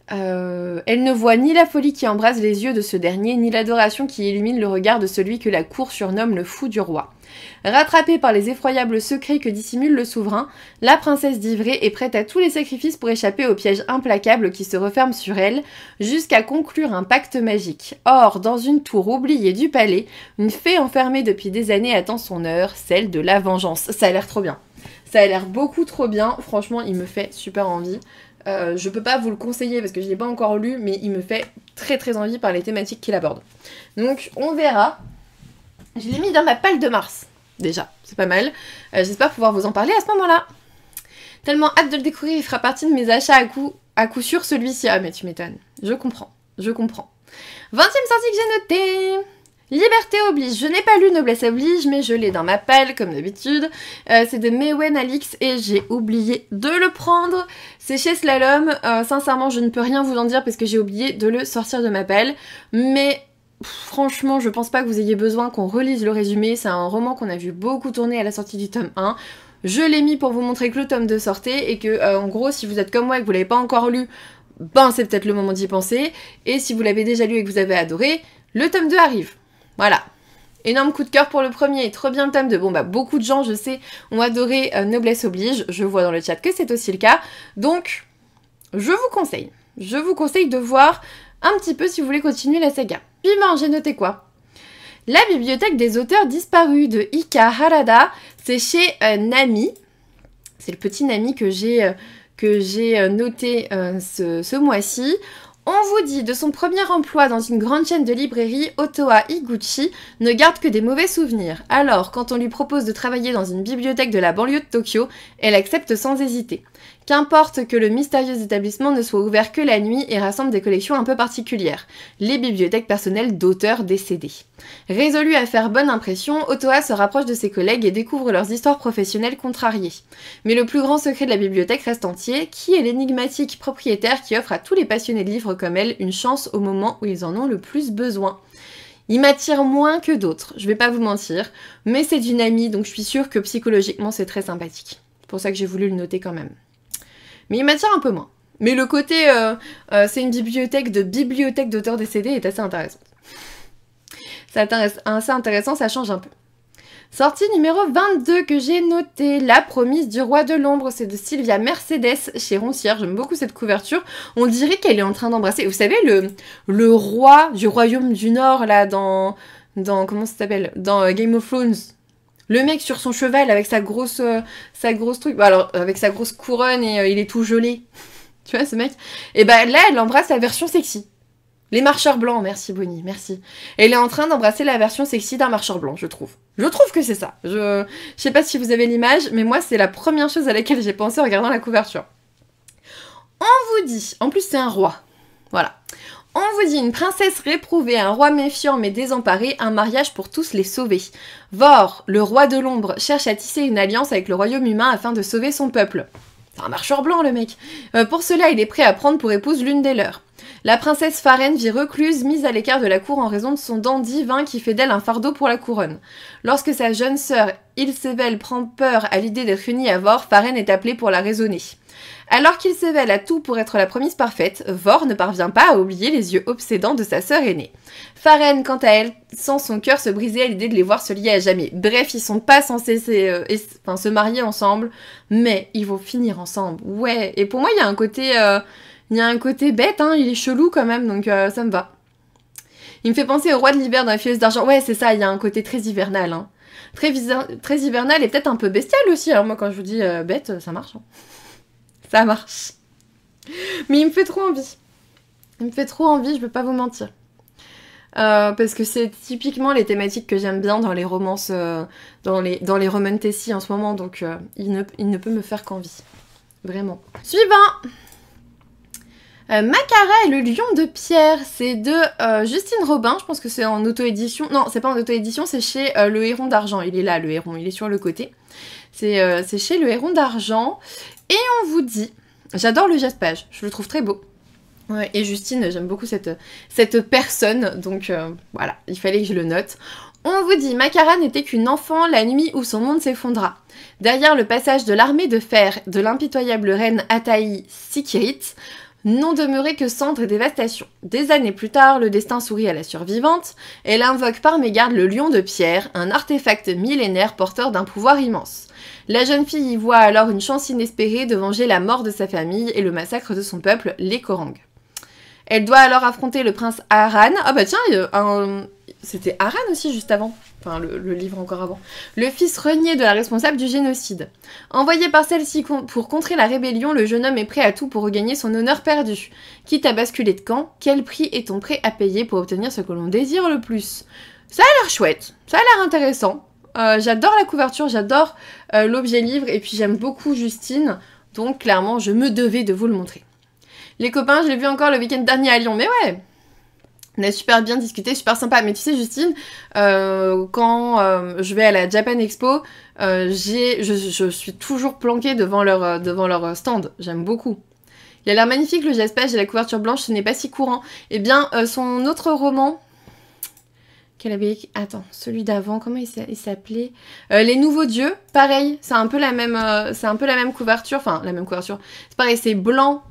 Elle ne voit ni la folie qui embrase les yeux de ce dernier, ni l'adoration qui illumine le regard de celui que la cour surnomme le fou du roi. Rattrapée par les effroyables secrets que dissimule le souverain, la princesse d'Ivrée est prête à tous les sacrifices pour échapper au piège implacable qui se referme sur elle, jusqu'à conclure un pacte magique. Or, dans une tour oubliée du palais, une fée enfermée depuis des années attend son heure, celle de la vengeance. Ça a l'air trop bien. Ça a l'air beaucoup trop bien. Franchement, il me fait super envie. Je peux pas vous le conseiller parce que je l'ai pas encore lu, mais il me fait très très envie par les thématiques qu'il aborde. Donc on verra. Je l'ai mis dans ma palle de mars, déjà, c'est pas mal. J'espère pouvoir vous en parler à ce moment-là. Tellement hâte de le découvrir, il fera partie de mes achats à coup sûr celui-ci. Ah mais tu m'étonnes, je comprends. 20e sortie que j'ai notée. Liberté oblige, je n'ai pas lu Noblesse oblige, mais je l'ai dans ma palle, comme d'habitude. C'est de Mewen Alix et j'ai oublié de le prendre. C'est chez Slalom. Sincèrement, je ne peux rien vous en dire parce que j'ai oublié de le sortir de ma palle. Mais franchement, je pense pas que vous ayez besoin qu'on relise le résumé. C'est un roman qu'on a vu beaucoup tourner à la sortie du tome 1. Je l'ai mis pour vous montrer que le tome 2 sortait et que, en gros, si vous êtes comme moi et que vous l'avez pas encore lu, ben c'est peut-être le moment d'y penser. Et si vous l'avez déjà lu et que vous avez adoré, le tome 2 arrive. Voilà. Énorme coup de cœur pour le premier, trop bien le tome 2. Bon bah beaucoup de gens, je sais, ont adoré Noblesse oblige. Je vois dans le chat que c'est aussi le cas. Donc, je vous conseille de voir un petit peu si vous voulez continuer la saga. Suivant, j'ai noté quoi? La bibliothèque des auteurs disparus de Ika Harada, c'est chez Nami. C'est le petit Nami que j'ai noté ce mois-ci. On vous dit, de son premier emploi dans une grande chaîne de librairie, Otoa Iguchi ne garde que des mauvais souvenirs. Alors, quand on lui propose de travailler dans une bibliothèque de la banlieue de Tokyo, elle accepte sans hésiter. Qu'importe que le mystérieux établissement ne soit ouvert que la nuit et rassemble des collections un peu particulières, les bibliothèques personnelles d'auteurs décédés. Résolue à faire bonne impression, Otoa se rapproche de ses collègues et découvre leurs histoires professionnelles contrariées. Mais le plus grand secret de la bibliothèque reste entier, qui est l'énigmatique propriétaire qui offre à tous les passionnés de livres comme elle une chance au moment où ils en ont le plus besoin. Il m'attire moins que d'autres, je vais pas vous mentir, mais c'est d'une amie, donc je suis sûre que psychologiquement c'est très sympathique. C'est pour ça que j'ai voulu le noter quand même. Mais il m'attire un peu moins. Mais le côté c'est une bibliothèque d'auteurs décédés est assez intéressant. C'est assez intéressant, ça change un peu. Sortie numéro 22 que j'ai notée, La Promise du Roi de l'Ombre, c'est de Sylvia Mercedes chez Roncière. J'aime beaucoup cette couverture. On dirait qu'elle est en train d'embrasser, vous savez, le roi du Royaume du Nord, là, dans comment ça s'appelle? Dans Game of Thrones. Le mec sur son cheval avec sa grosse truc, alors avec sa grosse couronne et il est tout gelé. Tu vois ce mec? Et bah là, elle embrasse la version sexy. Les marcheurs blancs, merci Bonnie, merci. Elle est en train d'embrasser la version sexy d'un marcheur blanc, je trouve. Je trouve que c'est ça. Je sais pas si vous avez l'image, mais moi c'est la première chose à laquelle j'ai pensé en regardant la couverture. On vous dit, en plus c'est un roi, voilà. On vous dit une princesse réprouvée, un roi méfiant mais désemparé, un mariage pour tous les sauver. Vor, le roi de l'ombre, cherche à tisser une alliance avec le royaume humain afin de sauver son peuple. C'est un marcheur blanc le mec. Pour cela, il est prêt à prendre pour épouse l'une des leurs. La princesse Faren vit recluse, mise à l'écart de la cour en raison de son dent divin qui fait d'elle un fardeau pour la couronne. Lorsque sa jeune sœur Ilsevel prend peur à l'idée d'être unie à Vor, Faren est appelée pour la raisonner. Alors qu'Ilsevel a tout pour être la promise parfaite, Vor ne parvient pas à oublier les yeux obsédants de sa sœur aînée. Faren, quant à elle, sent son cœur se briser à l'idée de les voir se lier à jamais. Bref, ils sont pas censés se marier ensemble, mais ils vont finir ensemble. Ouais, et pour moi, il y a un côté bête, hein, il est chelou quand même, donc ça me va. Il me fait penser au roi de l'hiver dans la fileuse d'argent. Ouais, c'est ça, il y a un côté très hivernal. Hein. Très hivernal et peut-être un peu bestial aussi. Alors moi, quand je vous dis bête, ça marche. Hein. Ça marche. Mais il me fait trop envie. Il me fait trop envie, je peux pas vous mentir. Parce que c'est typiquement les thématiques que j'aime bien dans les romances, dans les romantasy en ce moment. Donc il ne peut me faire qu'envie. Vraiment. Suivant. Macara et le lion de pierre, c'est de Justine Robin, je pense que c'est en auto-édition. Non, c'est pas en auto-édition, c'est chez Le Héron d'Argent. Il est là, le héron, il est sur le côté. C'est chez Le Héron d'Argent. Et on vous dit, j'adore le jaspage, je le trouve très beau. Ouais, et Justine, j'aime beaucoup cette personne, donc voilà, il fallait que je le note. On vous dit, Macara n'était qu'une enfant la nuit où son monde s'effondra. Derrière le passage de l'armée de fer de l'impitoyable reine Ataï Sikirit, n'ont demeuré que cendres et dévastation. Des années plus tard, le destin sourit à la survivante. Elle invoque par mégarde le lion de pierre, un artefact millénaire porteur d'un pouvoir immense. La jeune fille y voit alors une chance inespérée de venger la mort de sa famille et le massacre de son peuple, les Korang. Elle doit alors affronter le prince Aran. Ah bah tiens, c'était Aran aussi juste avant. Enfin, le livre encore avant. Le fils renié de la responsable du génocide. Envoyé par celle-ci pour contrer la rébellion, le jeune homme est prêt à tout pour regagner son honneur perdu. Quitte à basculer de camp, quel prix est-on prêt à payer pour obtenir ce que l'on désire le plus? Ça a l'air chouette, ça a l'air intéressant. J'adore la couverture, j'adore l'objet livre, et puis j'aime beaucoup Justine, donc clairement je me devais de vous le montrer. Les copains, je l'ai vu encore le week-end dernier à Lyon, mais ouais, on a super bien discuté, super sympa. Mais tu sais Justine, quand je vais à la Japan Expo, je suis toujours planquée devant leur stand, j'aime beaucoup. Il a l'air magnifique le jaspage et la couverture blanche, ce n'est pas si courant. Eh bien, son autre roman... qu'elle avait... Attends, celui d'avant, comment il s'appelait Les Nouveaux Dieux, pareil, c'est un peu la même couverture, enfin, la même couverture. C'est pareil, c'est blanc,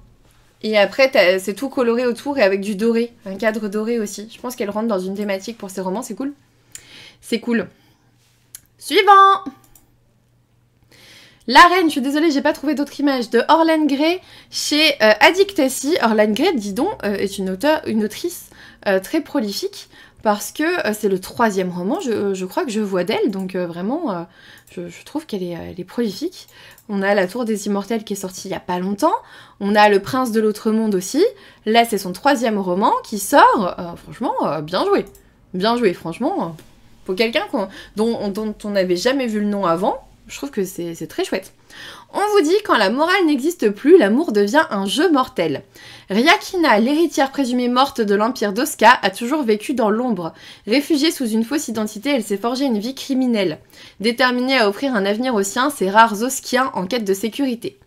et après, c'est tout coloré autour, et avec du doré, un cadre doré aussi. Je pense qu'elle rentre dans une thématique pour ses romans, c'est cool. C'est cool. Suivant! La Reine, je suis désolée, j'ai pas trouvé d'autres images, de Orlan Grey chez Addictacy. Orlan Grey, dis donc, est une autrice très prolifique, parce que c'est le 3e roman, je crois que je vois d'elle, donc vraiment, je trouve qu'elle est prolifique. On a La Tour des Immortels qui est sorti il y a pas longtemps, on a Le Prince de l'Autre Monde aussi, là c'est son 3e roman qui sort, franchement, bien joué. Bien joué, franchement, pour quelqu'un dont on n'avait jamais vu le nom avant, je trouve que c'est très chouette. On vous dit, quand la morale n'existe plus, l'amour devient un jeu mortel. Ryakina, l'héritière présumée morte de l'empire d'Osca, a toujours vécu dans l'ombre. Réfugiée sous une fausse identité, elle s'est forgée une vie criminelle. Déterminée à offrir un avenir aux siens, ces rares Oskiens en quête de sécurité.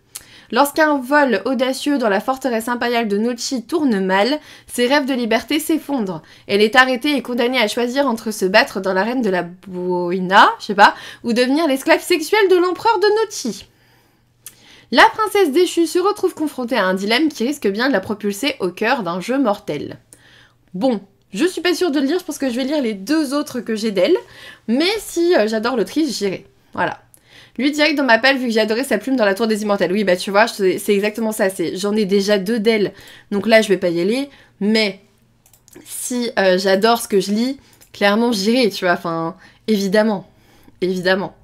Lorsqu'un vol audacieux dans la forteresse impériale de Nochi tourne mal, ses rêves de liberté s'effondrent. Elle est arrêtée et condamnée à choisir entre se battre dans l'arène de la Boina, je sais pas, ou devenir l'esclave sexuelle de l'empereur de Nochi. La princesse déchue se retrouve confrontée à un dilemme qui risque bien de la propulser au cœur d'un jeu mortel. Bon, je suis pas sûre de le lire, je pense que je vais lire les 2 autres que j'ai d'elle, mais si j'adore l'autrice, j'irai. Voilà. Lui direct dans ma pelle, vu que j'ai adoré sa plume dans La Tour des Immortels. Oui, bah tu vois, c'est exactement ça. J'en ai déjà 2 d'elle, donc là je vais pas y aller. Mais si j'adore ce que je lis, clairement j'irai, tu vois. Enfin, évidemment. Évidemment.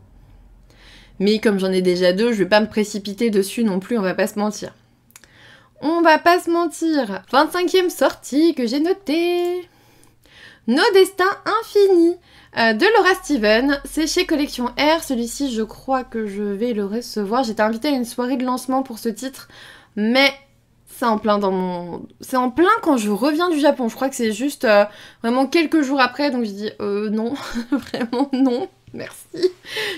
Mais comme j'en ai déjà 2, je vais pas me précipiter dessus non plus, on va pas se mentir. On va pas se mentir. 25e sortie que j'ai notée. Nos destins infinis. De Laura Steven, c'est chez Collection R, celui-ci je crois que je vais le recevoir, j'étais invitée à une soirée de lancement pour ce titre, mais c'est en plein quand je reviens du Japon, je crois que c'est juste vraiment quelques jours après, donc je dis non, vraiment non, merci.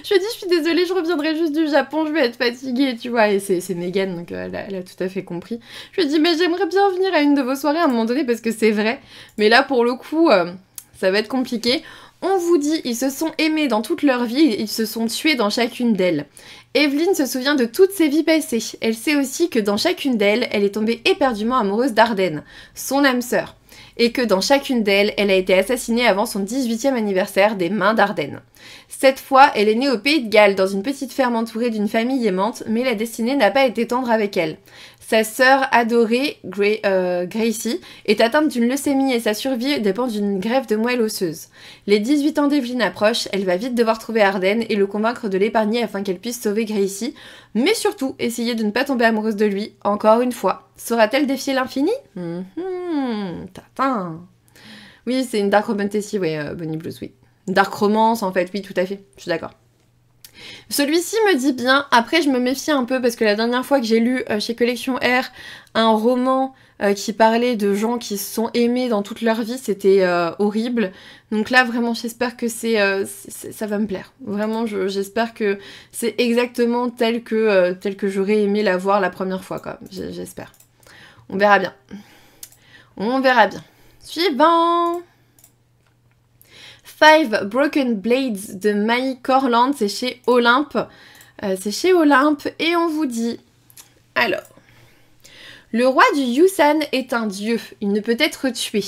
Je dis je suis désolée, je reviendrai juste du Japon, je vais être fatiguée, tu vois, et c'est Megan, donc elle a tout à fait compris. Je lui dis mais j'aimerais bien venir à une de vos soirées à un moment donné, parce que c'est vrai, mais là pour le coup, ça va être compliqué. On vous dit, ils se sont aimés dans toute leur vie et ils se sont tués dans chacune d'elles. Evelyn se souvient de toutes ses vies passées. Elle sait aussi que dans chacune d'elles, elle est tombée éperdument amoureuse d'Arden, son âme sœur. Et que dans chacune d'elles, elle a été assassinée avant son 18e anniversaire des mains d'Arden. Cette fois, elle est née au Pays de Galles, dans une petite ferme entourée d'une famille aimante, mais la destinée n'a pas été tendre avec elle. Sa sœur adorée, Gracie, est atteinte d'une leucémie et sa survie dépend d'une greffe de moelle osseuse. Les 18 ans d'Evelyn approchent, elle va vite devoir trouver Arden et le convaincre de l'épargner afin qu'elle puisse sauver Gracie, mais surtout essayer de ne pas tomber amoureuse de lui, encore une fois. Saura-t-elle défier l'infini? Tatin. Oui, c'est une dark fantasy, oui, Bonnie Blues, oui. Dark romance, en fait, oui, tout à fait, je suis d'accord. Celui-ci me dit bien, après je me méfie un peu parce que la dernière fois que j'ai lu chez Collection R un roman qui parlait de gens qui se sont aimés dans toute leur vie, c'était horrible. Donc là vraiment j'espère que ça va me plaire. Vraiment j'espère que c'est exactement tel que j'aurais aimé la voir la première fois quoi. J'espère. On verra bien. On verra bien. Suivant. Five Broken Blades de Mai Corland, c'est chez Olympe. Et on vous dit... Alors, le roi du Yusan est un dieu, il ne peut être tué.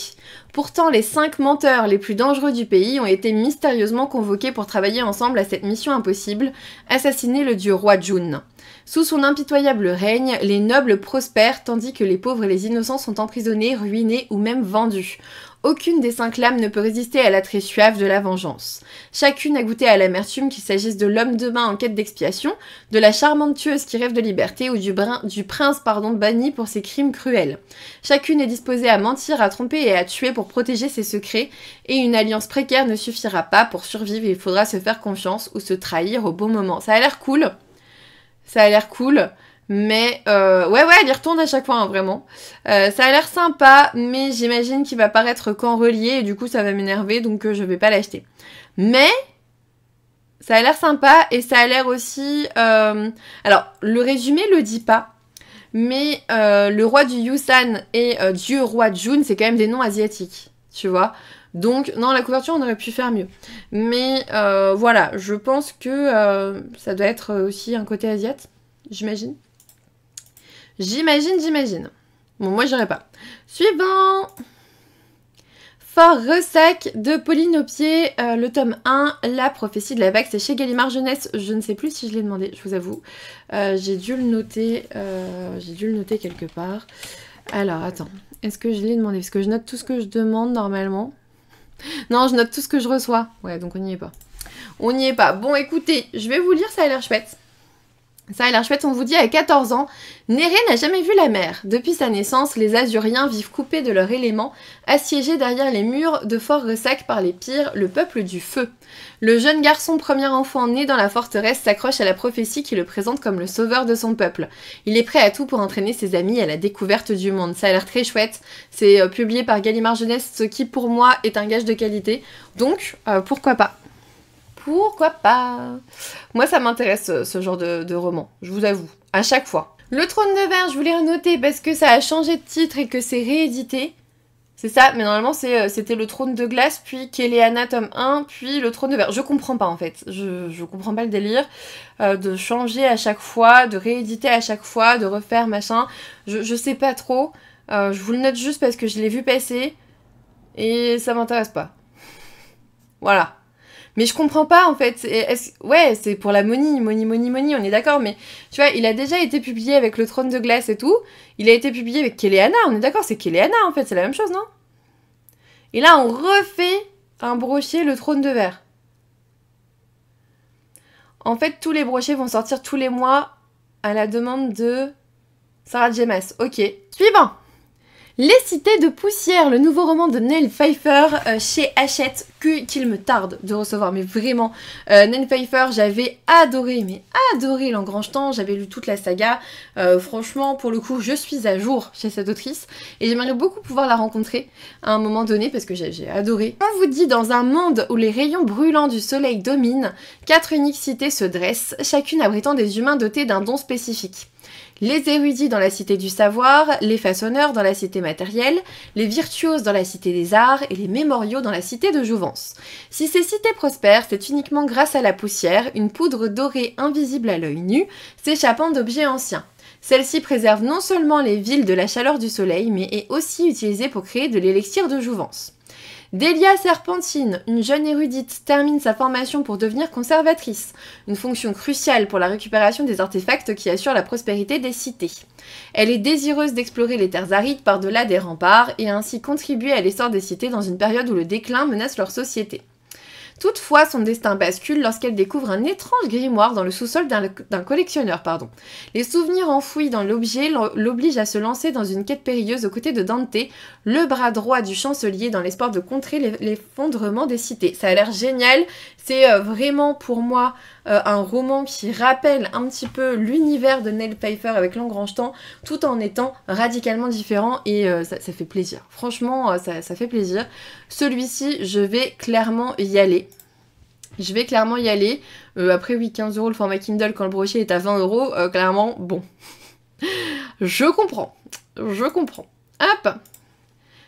Pourtant, les 5 menteurs les plus dangereux du pays ont été mystérieusement convoqués pour travailler ensemble à cette mission impossible, assassiner le dieu roi Jun. Sous son impitoyable règne, les nobles prospèrent tandis que les pauvres et les innocents sont emprisonnés, ruinés ou même vendus. Aucune des 5 lames ne peut résister à l'attrait suave de la vengeance. Chacune a goûté à l'amertume, qu'il s'agisse de l'homme de main en quête d'expiation, de la charmante tueuse qui rêve de liberté ou du prince banni pour ses crimes cruels. Chacune est disposée à mentir, à tromper et à tuer pour protéger ses secrets, et une alliance précaire ne suffira pas pour survivre, il faudra se faire confiance ou se trahir au bon moment. Ça a l'air cool. Ça a l'air cool. Mais ouais, elle y retourne à chaque fois, hein, vraiment. Ça a l'air sympa, mais j'imagine qu'il va paraître qu'en relié, et du coup ça va m'énerver, donc je vais pas l'acheter. Mais ça a l'air sympa, et ça a l'air aussi... Alors, le résumé le dit pas, mais le roi du Yusan et dieu roi Jun, c'est quand même des noms asiatiques, tu vois. Donc, non, la couverture, on aurait pu faire mieux. Mais voilà, je pense que ça doit être aussi un côté asiate, j'imagine. J'imagine. Bon, moi, j'irai pas. Suivant. Fort Ressac de Pauline Aupier, le tome 1, La prophétie de la vague, c'est chez Gallimard Jeunesse. Je ne sais plus si je l'ai demandé, je vous avoue. J'ai dû le noter quelque part. Alors, attends, est-ce que je l'ai demandé? Parce que je note tout ce que je demande normalement. Non, je note tout ce que je reçois. Ouais, donc on n'y est pas. On n'y est pas. Bon, écoutez, je vais vous lire, ça a l'air chouette. Ça a l'air chouette, on vous dit à 14 ans, Néré n'a jamais vu la mer. Depuis sa naissance, les Azuriens vivent coupés de leur élément, assiégés derrière les murs de Fort Ressac par les pires, le peuple du feu. Le jeune garçon, premier enfant né dans la forteresse, s'accroche à la prophétie qui le présente comme le sauveur de son peuple. Il est prêt à tout pour entraîner ses amis à la découverte du monde. Ça a l'air très chouette, c'est publié par Gallimard Jeunesse, ce qui pour moi est un gage de qualité, donc pourquoi pas. Pourquoi pas? Moi, ça m'intéresse ce genre de roman, je vous avoue, à chaque fois. Le Trône de Verre, je voulais noter parce que ça a changé de titre et que c'est réédité. C'est ça, mais normalement, c'était le Trône de Glace, puis Kéléana, tome 1, puis le Trône de Verre. Je comprends pas, en fait. Je comprends pas le délire de changer à chaque fois, de rééditer à chaque fois, de refaire machin. Je sais pas trop. Je vous le note juste parce que je l'ai vu passer et ça m'intéresse pas. Voilà. Mais je comprends pas en fait, ouais c'est pour la money, on est d'accord, mais tu vois, il a déjà été publié avec le Trône de Glace et tout, il a été publié avec Kéléana, on est d'accord, c'est Kéléana en fait, c'est la même chose, non? Et là on refait un brochet, le Trône de Verre. En fait, tous les brochets vont sortir tous les mois à la demande de Sarah J. Maas. Ok. Suivant. Les Cités de Poussière, le nouveau roman de Nell Pfeiffer chez Hachette, qu'il me tarde de recevoir, mais vraiment, Nell Pfeiffer, j'avais adoré, mais adoré L'Engrange-Temps, j'avais lu toute la saga, franchement, pour le coup, je suis à jour chez cette autrice, et j'aimerais beaucoup pouvoir la rencontrer à un moment donné, parce que j'ai adoré. On vous dit, dans un monde où les rayons brûlants du soleil dominent, 4 uniques cités se dressent, chacune abritant des humains dotés d'un don spécifique. Les érudits dans la cité du savoir, les façonneurs dans la cité matérielle, les virtuoses dans la cité des arts et les mémoriaux dans la cité de jouvence. Si ces cités prospèrent, c'est uniquement grâce à la poussière, une poudre dorée invisible à l'œil nu, s'échappant d'objets anciens. Celle-ci préserve non seulement les villes de la chaleur du soleil, mais est aussi utilisée pour créer de l'élixir de jouvence. Délia Serpentine, une jeune érudite, termine sa formation pour devenir conservatrice, une fonction cruciale pour la récupération des artefacts qui assurent la prospérité des cités. Elle est désireuse d'explorer les terres arides par-delà des remparts et a ainsi contribué à l'essor des cités dans une période où le déclin menace leur société. Toutefois, son destin bascule lorsqu'elle découvre un étrange grimoire dans le sous-sol d'un collectionneur. Les souvenirs enfouis dans l'objet l'obligent à se lancer dans une quête périlleuse aux côtés de Dante, le bras droit du chancelier, dans l'espoir de contrer l'effondrement des cités. Ça a l'air génial, c'est vraiment pour moi un roman qui rappelle un petit peu l'univers de Nell Pfeiffer avec L'Engrange-Temps, tout en étant radicalement différent et ça fait plaisir. Franchement, ça fait plaisir. Celui-ci, je vais clairement y aller. Après, oui, 15 € le format Kindle quand le brochet est à 20 €, clairement, bon. Je comprends. Hop.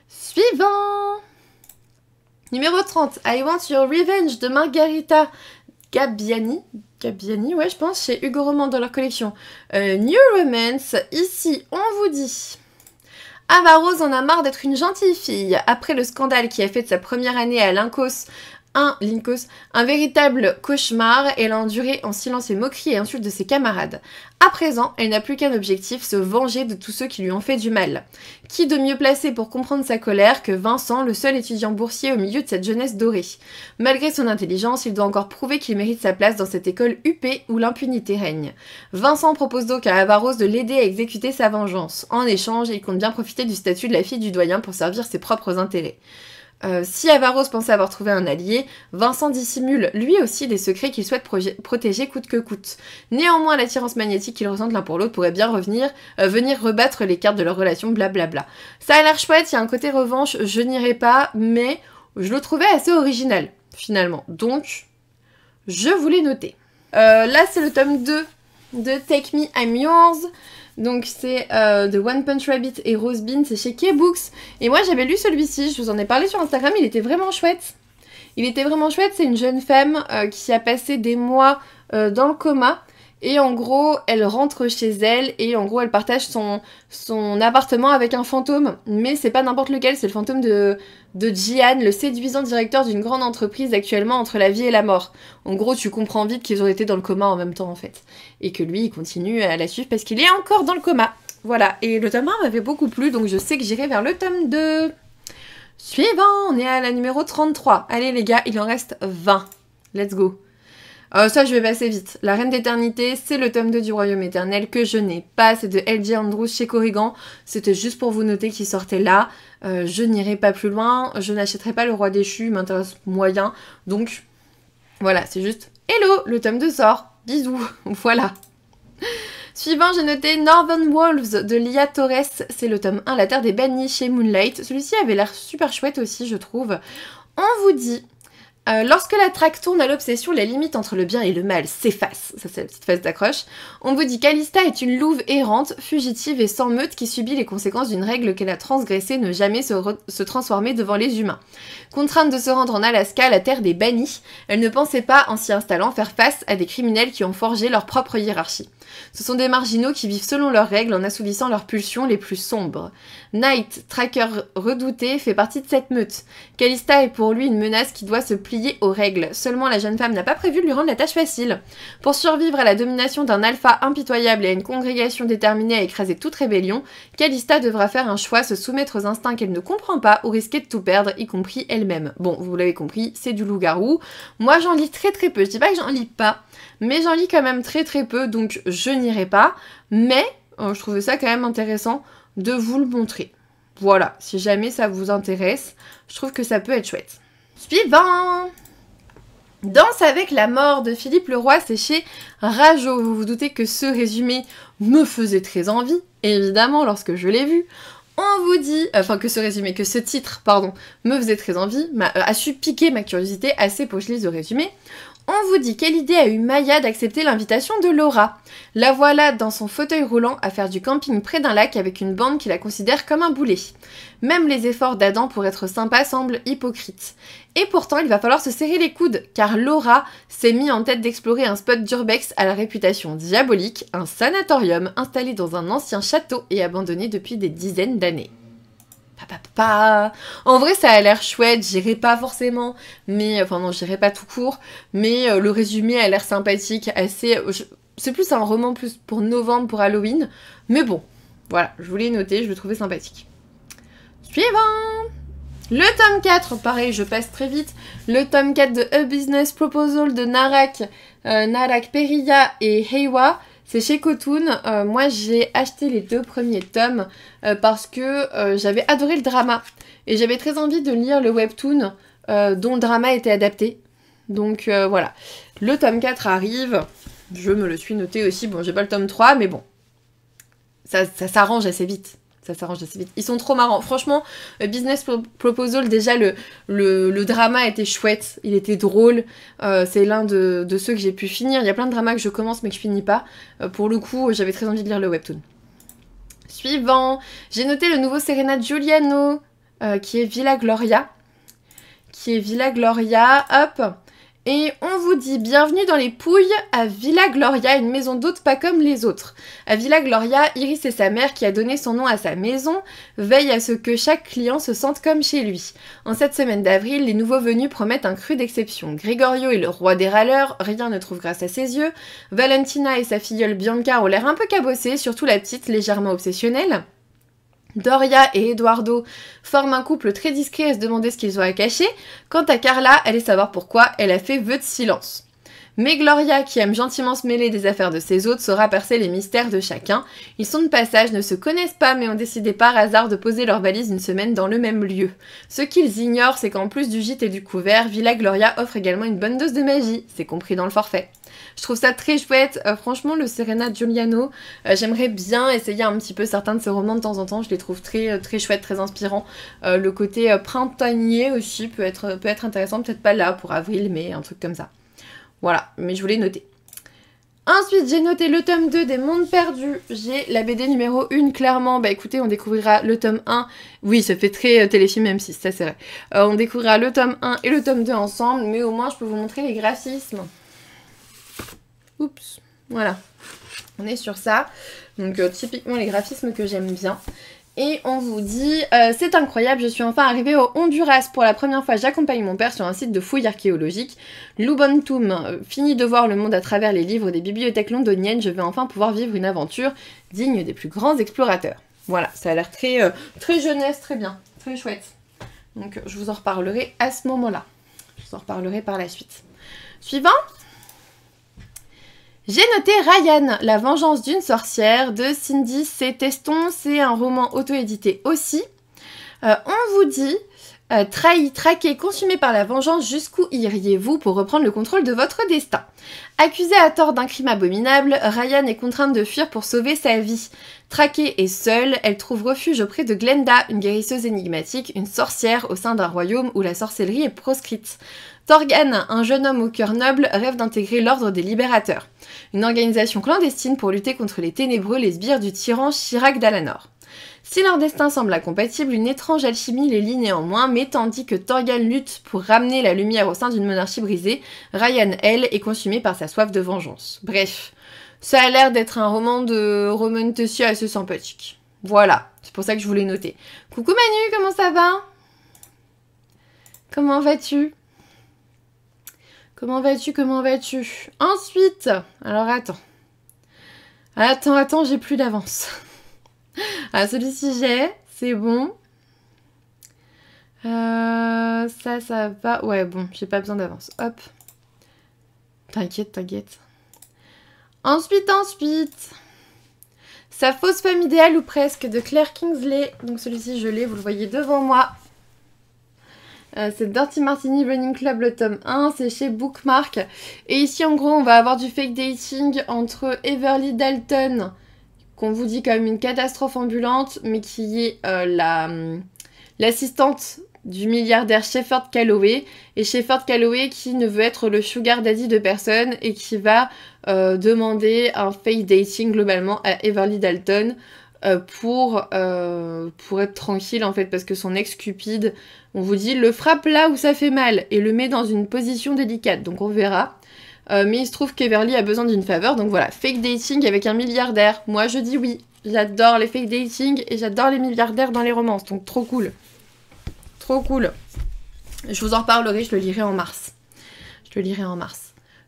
Suivant. Numéro 30. I Want Your Revenge de Margarita Gabbiani, ouais, je pense, chez Hugo Roman dans leur collection. New Romance. Ici, on vous dit... Ava Rose en a marre d'être une gentille fille. Après le scandale qui a fait de sa première année à Linkos un véritable cauchemar, elle a enduré en silence les moqueries et insultes de ses camarades. À présent, elle n'a plus qu'un objectif, se venger de tous ceux qui lui ont fait du mal. Qui de mieux placé pour comprendre sa colère que Vincent, le seul étudiant boursier au milieu de cette jeunesse dorée. Malgré son intelligence, il doit encore prouver qu'il mérite sa place dans cette école huppée où l'impunité règne. Vincent propose donc à Ava Rose de l'aider à exécuter sa vengeance. En échange, il compte bien profiter du statut de la fille du doyen pour servir ses propres intérêts. Si Ava Rose pensait avoir trouvé un allié, Vincent dissimule lui aussi des secrets qu'il souhaite protéger coûte que coûte. Néanmoins, l'attirance magnétique qu'ils ressentent l'un pour l'autre pourrait bien venir rebattre les cartes de leur relation, blablabla. Ça a l'air chouette, il y a un côté revanche, je n'irai pas, mais je le trouvais assez original, finalement. Donc, je voulais noter. Là, c'est le tome 2 de Take Me, I'm Yours. Donc c'est de One Punch Rabbit et Rose Bean, c'est chez K-Books. Et moi j'avais lu celui-ci, je vous en ai parlé sur Instagram, il était vraiment chouette. C'est une jeune femme qui a passé des mois dans le coma, Et en gros, elle rentre chez elle et en gros, elle partage son appartement avec un fantôme. Mais c'est pas n'importe lequel, c'est le fantôme de Jian, le séduisant directeur d'une grande entreprise actuellement entre la vie et la mort. En gros, tu comprends vite qu'ils ont été dans le coma en même temps en fait. Et que lui, il continue à la suivre parce qu'il est encore dans le coma. Voilà, et le tome 1 m'avait beaucoup plu, donc je sais que j'irai vers le tome 2. Suivant, on est à la numéro 33. Allez les gars, il en reste 20. Let's go. Ça, je vais passer vite. La Reine d'Éternité, c'est le tome 2 du Royaume Éternel que je n'ai pas. C'est de L.J. Andrews chez Corrigan. C'était juste pour vous noter qu'il sortait là. Je n'irai pas plus loin. Je n'achèterai pas le Roi Déchu. Il m'intéresse moyen. Donc, voilà, c'est juste hello, le tome 2 sort. Bisous. Voilà. Suivant, j'ai noté Northern Wolves de Lia Torres. C'est le tome 1, La Terre des Bannis chez Moonlight. Celui-ci avait l'air super chouette aussi, je trouve. On vous dit... lorsque la traque tourne à l'obsession, les limites entre le bien et le mal s'effacent. Ça, c'est la petite phase d'accroche. On vous dit qu'Alista est une louve errante, fugitive et sans meute qui subit les conséquences d'une règle qu'elle a transgressée, ne jamais se transformer devant les humains. Contrainte de se rendre en Alaska, la terre des bannis, elle ne pensait pas, en s'y installant, faire face à des criminels qui ont forgé leur propre hiérarchie. Ce sont des marginaux qui vivent selon leurs règles en assouvissant leurs pulsions les plus sombres. Knight, tracker redouté, fait partie de cette meute. Calista est pour lui une menace qui doit se plier aux règles. Seulement la jeune femme n'a pas prévu de lui rendre la tâche facile. Pour survivre à la domination d'un alpha impitoyable et à une congrégation déterminée à écraser toute rébellion, Calista devra faire un choix, se soumettre aux instincts qu'elle ne comprend pas ou risquer de tout perdre, y compris elle-même. Bon, vous l'avez compris, c'est du loup-garou. Moi j'en lis très peu, je dis pas que j'en lis pas, mais j'en lis quand même très peu, donc je n'irai pas. Mais je trouvais ça quand même intéressant de vous le montrer. Voilà, si jamais ça vous intéresse, je trouve que ça peut être chouette. Suivant! Danse avec la mort de Philippe Leroy, c'est chez Rajo. Vous vous doutez que ce résumé me faisait très envie, évidemment, lorsque je l'ai vu. On vous dit, que ce titre, pardon, me faisait très envie, a su piquer ma curiosité assez pour que je lise le résumé. On vous dit quelle idée a eu Maya d'accepter l'invitation de Laura. La voilà dans son fauteuil roulant à faire du camping près d'un lac avec une bande qui la considère comme un boulet. Même les efforts d'Adam pour être sympa semblent hypocrites. Et pourtant, il va falloir se serrer les coudes, car Laura s'est mis en tête d'explorer un spot d'urbex à la réputation diabolique, un sanatorium installé dans un ancien château et abandonné depuis des dizaines d'années. En vrai, ça a l'air chouette, j'irai pas forcément, mais... Enfin non, j'irai pas tout court, mais le résumé a l'air sympathique, assez... C'est plus un roman plus pour novembre, pour Halloween, mais bon, voilà, je voulais noter, je le trouvais sympathique. Suivant! Le tome 4, pareil, je passe très vite, le tome 4 de A Business Proposal de Narak Periya et Heiwa. C'est chez Kotun. Moi, j'ai acheté les 2 premiers tomes parce que j'avais adoré le drama. Et j'avais très envie de lire le webtoon dont le drama était adapté. Donc voilà. Le tome 4 arrive. Je me le suis noté aussi. Bon, j'ai pas le tome 3, mais bon. Ça s'arrange assez vite. Ça s'arrange assez vite. Ils sont trop marrants. Franchement, Business Proposal, déjà, le drama était chouette. Il était drôle. C'est l'un de ceux que j'ai pu finir. Il y a plein de dramas que je commence mais que je finis pas. Pour le coup, j'avais très envie de lire le webtoon. Suivant. J'ai noté le nouveau Serena Giuliano, qui est Villa Gloria. Hop. Et on vous dit bienvenue dans les Pouilles à Villa Gloria, une maison d'hôtes pas comme les autres. À Villa Gloria, Iris et sa mère, qui a donné son nom à sa maison, veillent à ce que chaque client se sente comme chez lui. En cette semaine d'avril, les nouveaux venus promettent un cru d'exception. Gregorio est le roi des râleurs, rien ne trouve grâce à ses yeux. Valentina et sa filleule Bianca ont l'air un peu cabossées, surtout la petite légèrement obsessionnelle. Doria et Eduardo forment un couple très discret à se demander ce qu'ils ont à cacher. Quant à Carla, allez savoir pourquoi, elle a fait vœu de silence. Mais Gloria, qui aime gentiment se mêler des affaires de ses hôtes, saura percer les mystères de chacun. Ils sont de passage, ne se connaissent pas, mais ont décidé par hasard de poser leurs valises une semaine dans le même lieu. Ce qu'ils ignorent, c'est qu'en plus du gîte et du couvert, Villa Gloria offre également une bonne dose de magie, c'est compris dans le forfait. Je trouve ça très chouette, franchement le Serena Giuliano, j'aimerais bien essayer un petit peu certains de ses romans de temps en temps, je les trouve très chouettes, très inspirants. Le côté printanier aussi peut être intéressant, peut-être pas là pour avril, mais un truc comme ça. Voilà, mais je voulais noter. Ensuite, j'ai noté le tome 2 des Mondes Perdus. J'ai la BD numéro 1, clairement. Bah écoutez, on découvrira le tome 1. Oui, ça fait très téléfilm M6, ça c'est vrai. On découvrira le tome 1 et le tome 2 ensemble, mais au moins je peux vous montrer les graphismes. Oups. Voilà, on est sur ça. Donc typiquement les graphismes que j'aime bien. Et on vous dit, c'est incroyable, je suis enfin arrivée au Honduras. Pour la première fois, j'accompagne mon père sur un site de fouilles archéologiques. L'Ubuntum, fini de voir le monde à travers les livres des bibliothèques londoniennes, je vais enfin pouvoir vivre une aventure digne des plus grands explorateurs. Voilà, ça a l'air très, très jeunesse, très bien, très chouette. Donc je vous en reparlerai à ce moment-là. Je vous en reparlerai par la suite. Suivant. J'ai noté Ryan, la vengeance d'une sorcière de Cindy C. Teston. C'est un roman auto-édité aussi. On vous dit, trahi, traqué, consumé par la vengeance, jusqu'où iriez-vous pour reprendre le contrôle de votre destin? Accusée à tort d'un crime abominable, Ryan est contrainte de fuir pour sauver sa vie. Traquée et seule, elle trouve refuge auprès de Glenda, une guérisseuse énigmatique, une sorcière au sein d'un royaume où la sorcellerie est proscrite. Torgan, un jeune homme au cœur noble, rêve d'intégrer l'ordre des libérateurs, une organisation clandestine pour lutter contre les ténébreux, les sbires du tyran Chirac d'Alanor. Si leur destin semble incompatible, une étrange alchimie les lie néanmoins, mais tandis que Torgan lutte pour ramener la lumière au sein d'une monarchie brisée, Ryan, elle, est consumée par sa soif de vengeance. Bref, ça a l'air d'être un roman de romantasy assez sympathique. Voilà, c'est pour ça que je voulais noter. Coucou Manu, comment ça va? Comment vas-tu? Comment vas-tu? Comment vas-tu? Ensuite, alors attends. Attends, j'ai plus d'avance. Ah, celui-ci j'ai, c'est bon. Ça va. Ouais, bon, j'ai pas besoin d'avance. Hop. T'inquiète. Ensuite. Sa fausse femme idéale ou presque de Claire Kingsley. Donc celui-ci je l'ai, vous le voyez devant moi. C'est Dirty Martini Running Club, le tome 1, c'est chez Bookmark. Et ici, en gros, on va avoir du fake dating entre Everly Dalton, qu'on vous dit quand même une catastrophe ambulante, mais qui est l'assistante du milliardaire Shepherd Calloway. Et Shepherd Calloway qui ne veut être le sugar daddy de personne et qui va demander un fake dating globalement à Everly Dalton. Pour être tranquille en fait, parce que son ex Cupid, on vous dit, le frappe là où ça fait mal et le met dans une position délicate, donc on verra. Mais il se trouve qu'Everly a besoin d'une faveur, donc voilà, fake dating avec un milliardaire. Moi je dis oui, j'adore les fake dating et j'adore les milliardaires dans les romances, donc trop cool. Trop cool. Je vous en reparlerai, je le lirai en mars.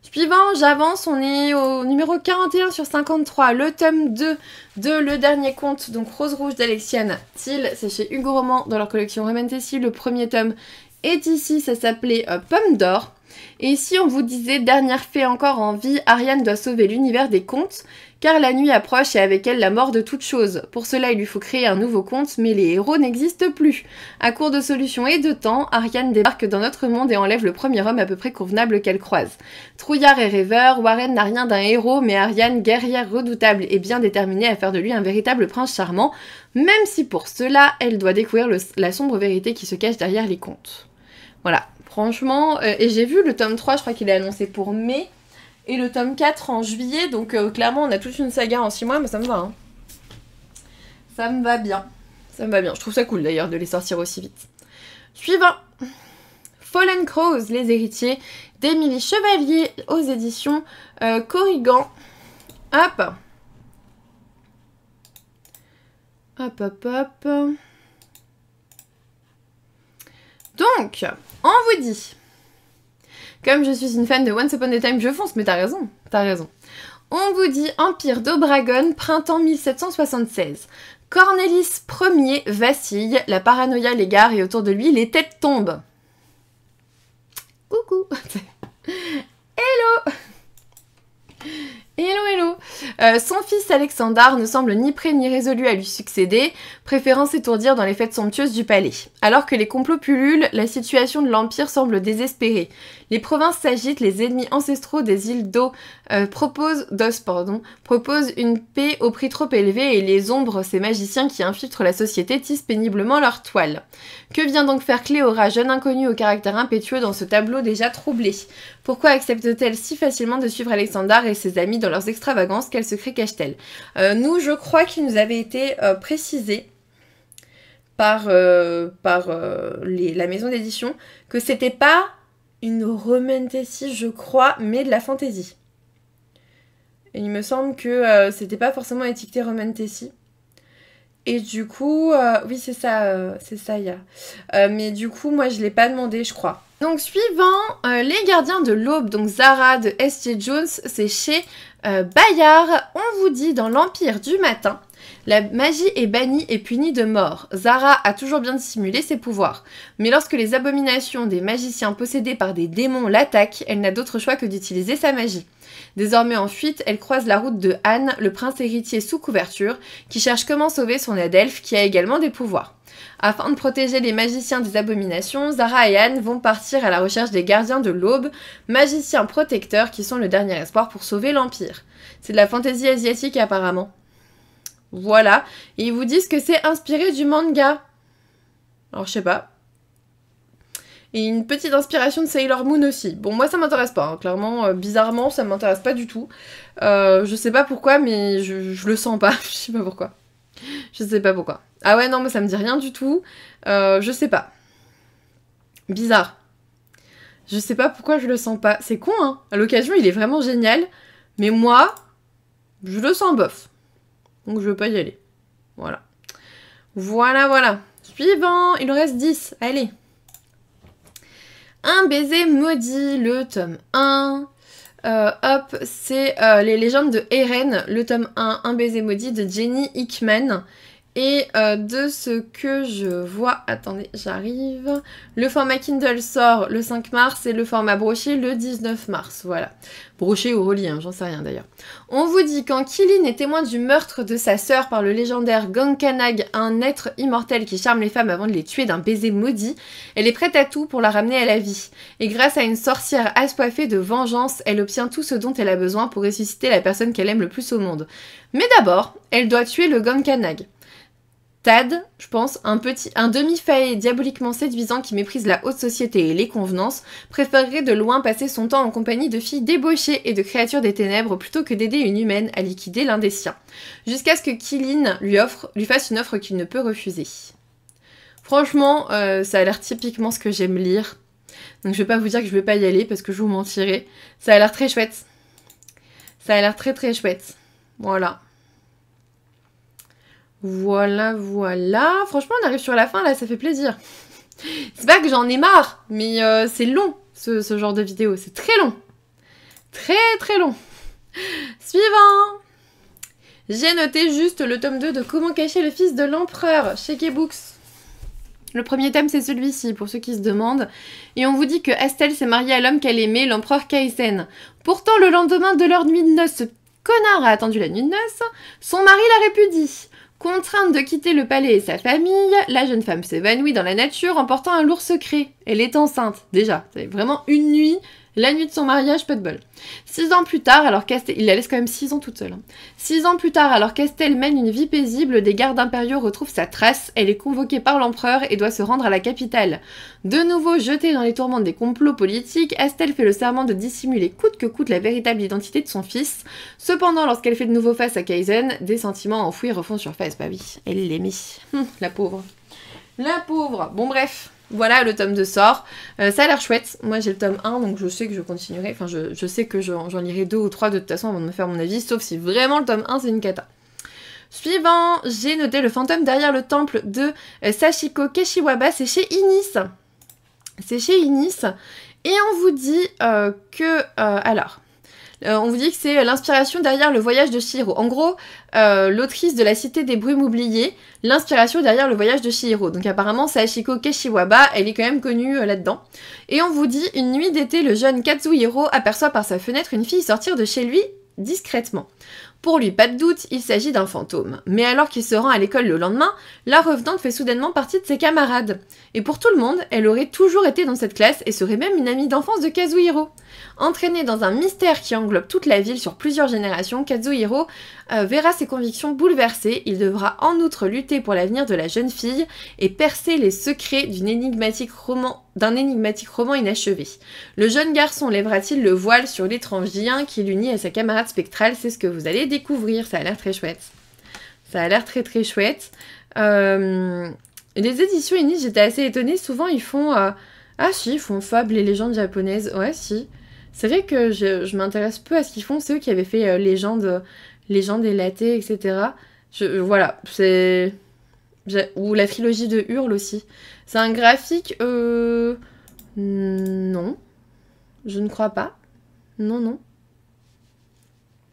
Suivant, j'avance, on est au numéro 41 sur 53, le tome 2 de Le Dernier Conte, donc Rose Rouge d'Alexiane Thiel, c'est chez Hugo Roman dans leur collection Romantasy, le premier tome est ici, ça s'appelait Pomme d'Or. Et ici on vous disait, dernière fée encore en vie, Ariane doit sauver l'univers des contes, car la nuit approche et avec elle la mort de toute chose. Pour cela il lui faut créer un nouveau conte, mais les héros n'existent plus. À court de solutions et de temps, Ariane débarque dans notre monde et enlève le premier homme à peu près convenable qu'elle croise. Trouillard et rêveur, Warren n'a rien d'un héros, mais Ariane, guerrière redoutable et bien déterminée à faire de lui un véritable prince charmant, même si pour cela, elle doit découvrir la sombre vérité qui se cache derrière les contes. Voilà, franchement, et j'ai vu le tome 3, je crois qu'il est annoncé pour mai, et le tome 4 en juillet, donc clairement on a toute une saga en 6 mois, mais ça me va. Hein. Ça me va bien. Je trouve ça cool d'ailleurs de les sortir aussi vite. Suivant. Fallen Crows, les héritiers d'Émilie Chevalier aux éditions Corrigan. Hop. Donc, on vous dit... Comme je suis une fan de Once Upon a Time, je fonce, mais t'as raison. On vous dit Empire d'Obragon, printemps 1776. Cornelis Ier vacille, la paranoïa l'égare et autour de lui, les têtes tombent. Coucou. Hello. Son fils Alexandar ne semble ni prêt ni résolu à lui succéder, préférant s'étourdir dans les fêtes somptueuses du palais. Alors que les complots pullulent, la situation de l'Empire semble désespérée. Les provinces s'agitent, les ennemis ancestraux des îles proposent une paix au prix trop élevé et les ombres, ces magiciens qui infiltrent la société, tissent péniblement leur toile. Que vient donc faire Cléora, jeune inconnue au caractère impétueux dans ce tableau déjà troublé? Pourquoi accepte-t-elle si facilement de suivre Alexandar et ses amis dans leurs extravagances? Quel secret cache-t-elle? Nous, je crois qu'il nous avait été précisé par la maison d'édition que c'était pas une romantasy, je crois, mais de la fantasy. Et il me semble que c'était pas forcément étiqueté Roman Tessie. Et du coup, oui c'est ça, il y a. Mais du coup, moi je l'ai pas demandé, je crois. Donc suivant, les gardiens de l'aube, donc Zara de S.J. Jones, c'est chez Bayard. On vous dit dans l'Empire du matin, la magie est bannie et punie de mort. Zara a toujours bien dissimulé ses pouvoirs. Mais lorsque les abominations des magiciens possédés par des démons l'attaquent, elle n'a d'autre choix que d'utiliser sa magie. Désormais en fuite, elle croise la route de Han, le prince héritier sous couverture, qui cherche comment sauver son adelphe qui a également des pouvoirs. Afin de protéger les magiciens des abominations, Zara et Han vont partir à la recherche des gardiens de l'aube, magiciens protecteurs qui sont le dernier espoir pour sauver l'Empire. C'est de la fantaisie asiatique apparemment. Voilà, et ils vous disent que c'est inspiré du manga. Alors je sais pas. Et une petite inspiration de Sailor Moon aussi. Bon, moi ça m'intéresse pas, hein. Clairement, bizarrement, ça m'intéresse pas du tout. Je sais pas pourquoi, mais je le sens pas. Je sais pas pourquoi. Je sais pas pourquoi. Ah ouais, non, mais ça me dit rien du tout. Je sais pas. Bizarre. Je sais pas pourquoi je le sens pas. C'est con, hein. À l'occasion, il est vraiment génial. Mais moi, je le sens bof. Donc je veux pas y aller. Voilà. Voilà. Suivant, il en reste 10. Allez. Un baiser maudit, le tome 1. Hop, c'est les légendes de Eren, le tome 1, Un baiser maudit de Jenny Hickman. Et de ce que je vois, attendez, j'arrive. Le format Kindle sort le 5 mars et le format broché le 19 mars. Voilà. Broché ou relié, hein, j'en sais rien d'ailleurs. On vous dit quand Kilin est témoin du meurtre de sa sœur par le légendaire Gankanag, un être immortel qui charme les femmes avant de les tuer d'un baiser maudit, elle est prête à tout pour la ramener à la vie. Et grâce à une sorcière assoiffée de vengeance, elle obtient tout ce dont elle a besoin pour ressusciter la personne qu'elle aime le plus au monde. Mais d'abord, elle doit tuer le Gankanag. Tad, je pense, un demi-faé diaboliquement séduisant qui méprise la haute société et les convenances, préférerait de loin passer son temps en compagnie de filles débauchées et de créatures des ténèbres plutôt que d'aider une humaine à liquider l'un des siens. Jusqu'à ce que Kilin lui fasse une offre qu'il ne peut refuser. Franchement, ça a l'air typiquement ce que j'aime lire. Donc je vais pas vous dire que je vais pas y aller parce que je vous mentirai. Ça a l'air très chouette. Ça a l'air très très chouette. Voilà. Voilà. Franchement, on arrive sur la fin, là, ça fait plaisir. C'est pas que j'en ai marre, mais c'est long, ce genre de vidéo. C'est très long. Très long. Suivant. J'ai noté juste le tome 2 de Comment cacher le fils de l'empereur chez G-Books. Le premier thème, c'est celui-ci, pour ceux qui se demandent. Et on vous dit que Astel s'est mariée à l'homme qu'elle aimait, l'empereur Kaisen. Pourtant, le lendemain de leur nuit de noces, ce connard a attendu la nuit de noces, son mari la répudie. Contrainte de quitter le palais et sa famille, la jeune femme s'évanouit dans la nature en portant un lourd secret. Elle est enceinte, déjà. C'est vraiment une nuit, la nuit de son mariage, pas de bol. 6 ans plus tard, alors qu'Astel... Il la laisse quand même 6 ans toute seule. 6 ans plus tard, alors qu'Astel mène une vie paisible, des gardes impériaux retrouvent sa trace. Elle est convoquée par l'empereur et doit se rendre à la capitale. De nouveau jetée dans les tourmentes des complots politiques, Astel fait le serment de dissimuler coûte que coûte la véritable identité de son fils. Cependant, lorsqu'elle fait de nouveau face à Kaisen, des sentiments enfouis refont surface. Bah oui, elle l'aimait. La pauvre. La pauvre. Bon bref. Voilà, le tome 2 sort. Ça a l'air chouette. Moi, j'ai le tome 1, donc je sais que je continuerai. Enfin, je sais que j'en lirai 2 ou 3 de toute façon avant de me faire mon avis, sauf si vraiment le tome 1, c'est une cata. Suivant, j'ai noté Le fantôme derrière le temple de Sachiko Keshiwaba. C'est chez Inis. C'est chez Inis. Et on vous dit on vous dit que c'est l'inspiration derrière le voyage de Chihiro. En gros, l'autrice de La Cité des Brumes Oubliées, l'inspiration derrière le voyage de Chihiro. Donc apparemment, Sachiko Keshiwaba, elle est quand même connue là-dedans. Et on vous dit, une nuit d'été, le jeune Kazuhiro aperçoit par sa fenêtre une fille sortir de chez lui discrètement. Pour lui, pas de doute, il s'agit d'un fantôme. Mais alors qu'il se rend à l'école le lendemain, la revenante fait soudainement partie de ses camarades. Et pour tout le monde, elle aurait toujours été dans cette classe et serait même une amie d'enfance de Kazuhiro. Entraîné dans un mystère qui englobe toute la ville sur plusieurs générations, Kazuhiro verra ses convictions bouleversées. Il devra en outre lutter pour l'avenir de la jeune fille et percer les secrets d'un énigmatique roman inachevé. Le jeune garçon lèvera-t-il le voile sur l'étrange lien qui l'unit à sa camarade spectrale? C'est ce que vous allez découvrir. Ça a l'air très chouette. Ça a l'air très très chouette. Les éditions Inis, j'étais assez étonnée. Souvent, ils font... ils font fables et légendes japonaises. Ouais, si. C'est vrai que je m'intéresse peu à ce qu'ils font. C'est eux qui avaient fait Légende et Latte, etc. Voilà, c'est... Ou la trilogie de Hurle aussi. C'est un graphique... Non. Je ne crois pas. Non, non.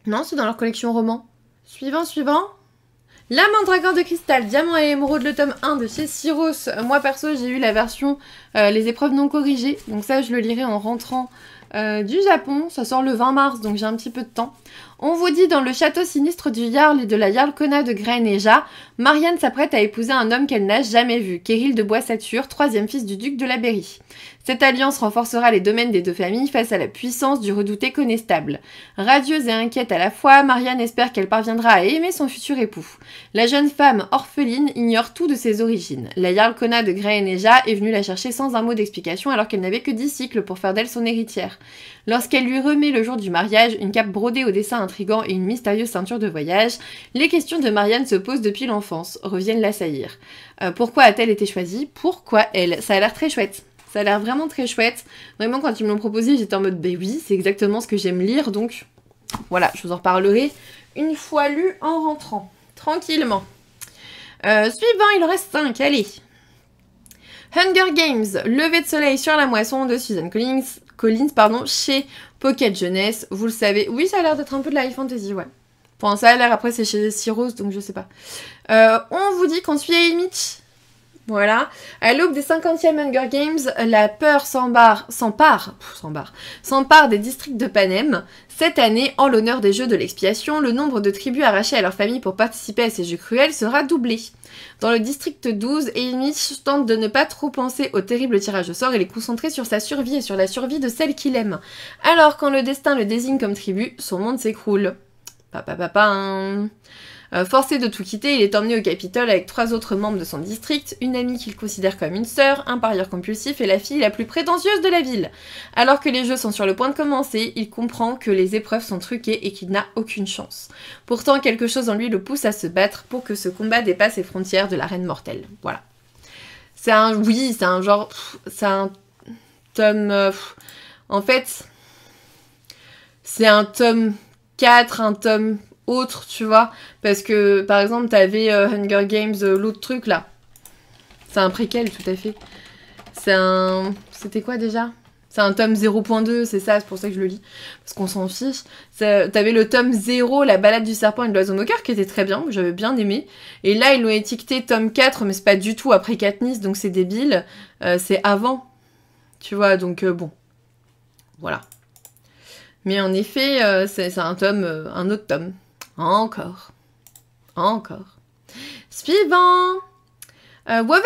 Non, c'est dans leur collection roman. Suivant. La Mandragore de cristal, diamant et émeraude, le tome 1 de chez Syros. Moi perso, j'ai eu la version les épreuves non corrigées. Donc ça, je le lirai en rentrant du Japon. Ça sort le 20 mars, donc j'ai un petit peu de temps. On vous dit dans le château sinistre du Jarl et de la Jarlkona de Graeneja, Marianne s'apprête à épouser un homme qu'elle n'a jamais vu, Kéril de Bois-Satur, troisième fils du duc de la Berry. Cette alliance renforcera les domaines des deux familles face à la puissance du redouté Conestable. Radieuse et inquiète à la fois, Marianne espère qu'elle parviendra à aimer son futur époux. La jeune femme, orpheline, ignore tout de ses origines. La Jarlkona de Graeneja est venue la chercher sans un mot d'explication alors qu'elle n'avait que 10 cycles pour faire d'elle son héritière. Lorsqu'elle lui remet le jour du mariage une cape brodée au dessin intrigant et une mystérieuse ceinture de voyage, les questions de Marianne se posent depuis l'enfance, reviennent l'assaillir. Pourquoi a-t-elle été choisie? Pourquoi elle? Ça a l'air très chouette. Ça a l'air vraiment très chouette. Vraiment, quand ils me l'ont proposé, j'étais en mode, bah oui, c'est exactement ce que j'aime lire, donc voilà, je vous en reparlerai une fois lu en rentrant, tranquillement. Suivant, il en reste 5, allez. Hunger Games, lever de soleil sur la moisson de Susan Collins, chez Pocket Jeunesse, vous le savez. Oui, ça a l'air d'être un peu de la high fantasy, ouais. Enfin, ça a l'air, après c'est chez Syros, donc je sais pas. On vous dit qu'on suit Haymitch. Voilà. À l'aube des 50e Hunger Games, la peur s'empare des districts de Panem. Cette année, en l'honneur des Jeux de l'expiation, le nombre de tribus arrachées à leur famille pour participer à ces jeux cruels sera doublé. Dans le district 12, Haymitch tente de ne pas trop penser au terrible tirage au sort et les concentrer sur sa survie et sur la survie de celle qu'il aime. Alors, quand le destin le désigne comme tribu, son monde s'écroule. Forcé de tout quitter, il est emmené au Capitole avec 3 autres membres de son district, une amie qu'il considère comme une sœur, un parieur compulsif et la fille la plus prétentieuse de la ville. Alors que les jeux sont sur le point de commencer, il comprend que les épreuves sont truquées et qu'il n'a aucune chance. Pourtant, quelque chose en lui le pousse à se battre pour que ce combat dépasse les frontières de l'arène mortelle. Voilà. C'est un tome... en fait, c'est un tome 4, un tome... autre, tu vois, parce que par exemple t'avais Hunger Games, l'autre truc là, c'est un préquel tout à fait, c'était quoi déjà? C'est un tome 0.2, c'est ça, c'est pour ça que je le lis, parce qu'on s'en fiche. T'avais le tome 0, la balade du serpent et de l'oiseau moqueur, qui était très bien, j'avais bien aimé, et là ils l'ont étiqueté tome 4, mais c'est pas du tout après Katniss, donc c'est débile, c'est avant, tu vois, donc bon, voilà. Mais en effet, c'est un autre tome. Encore. Suivant. Woven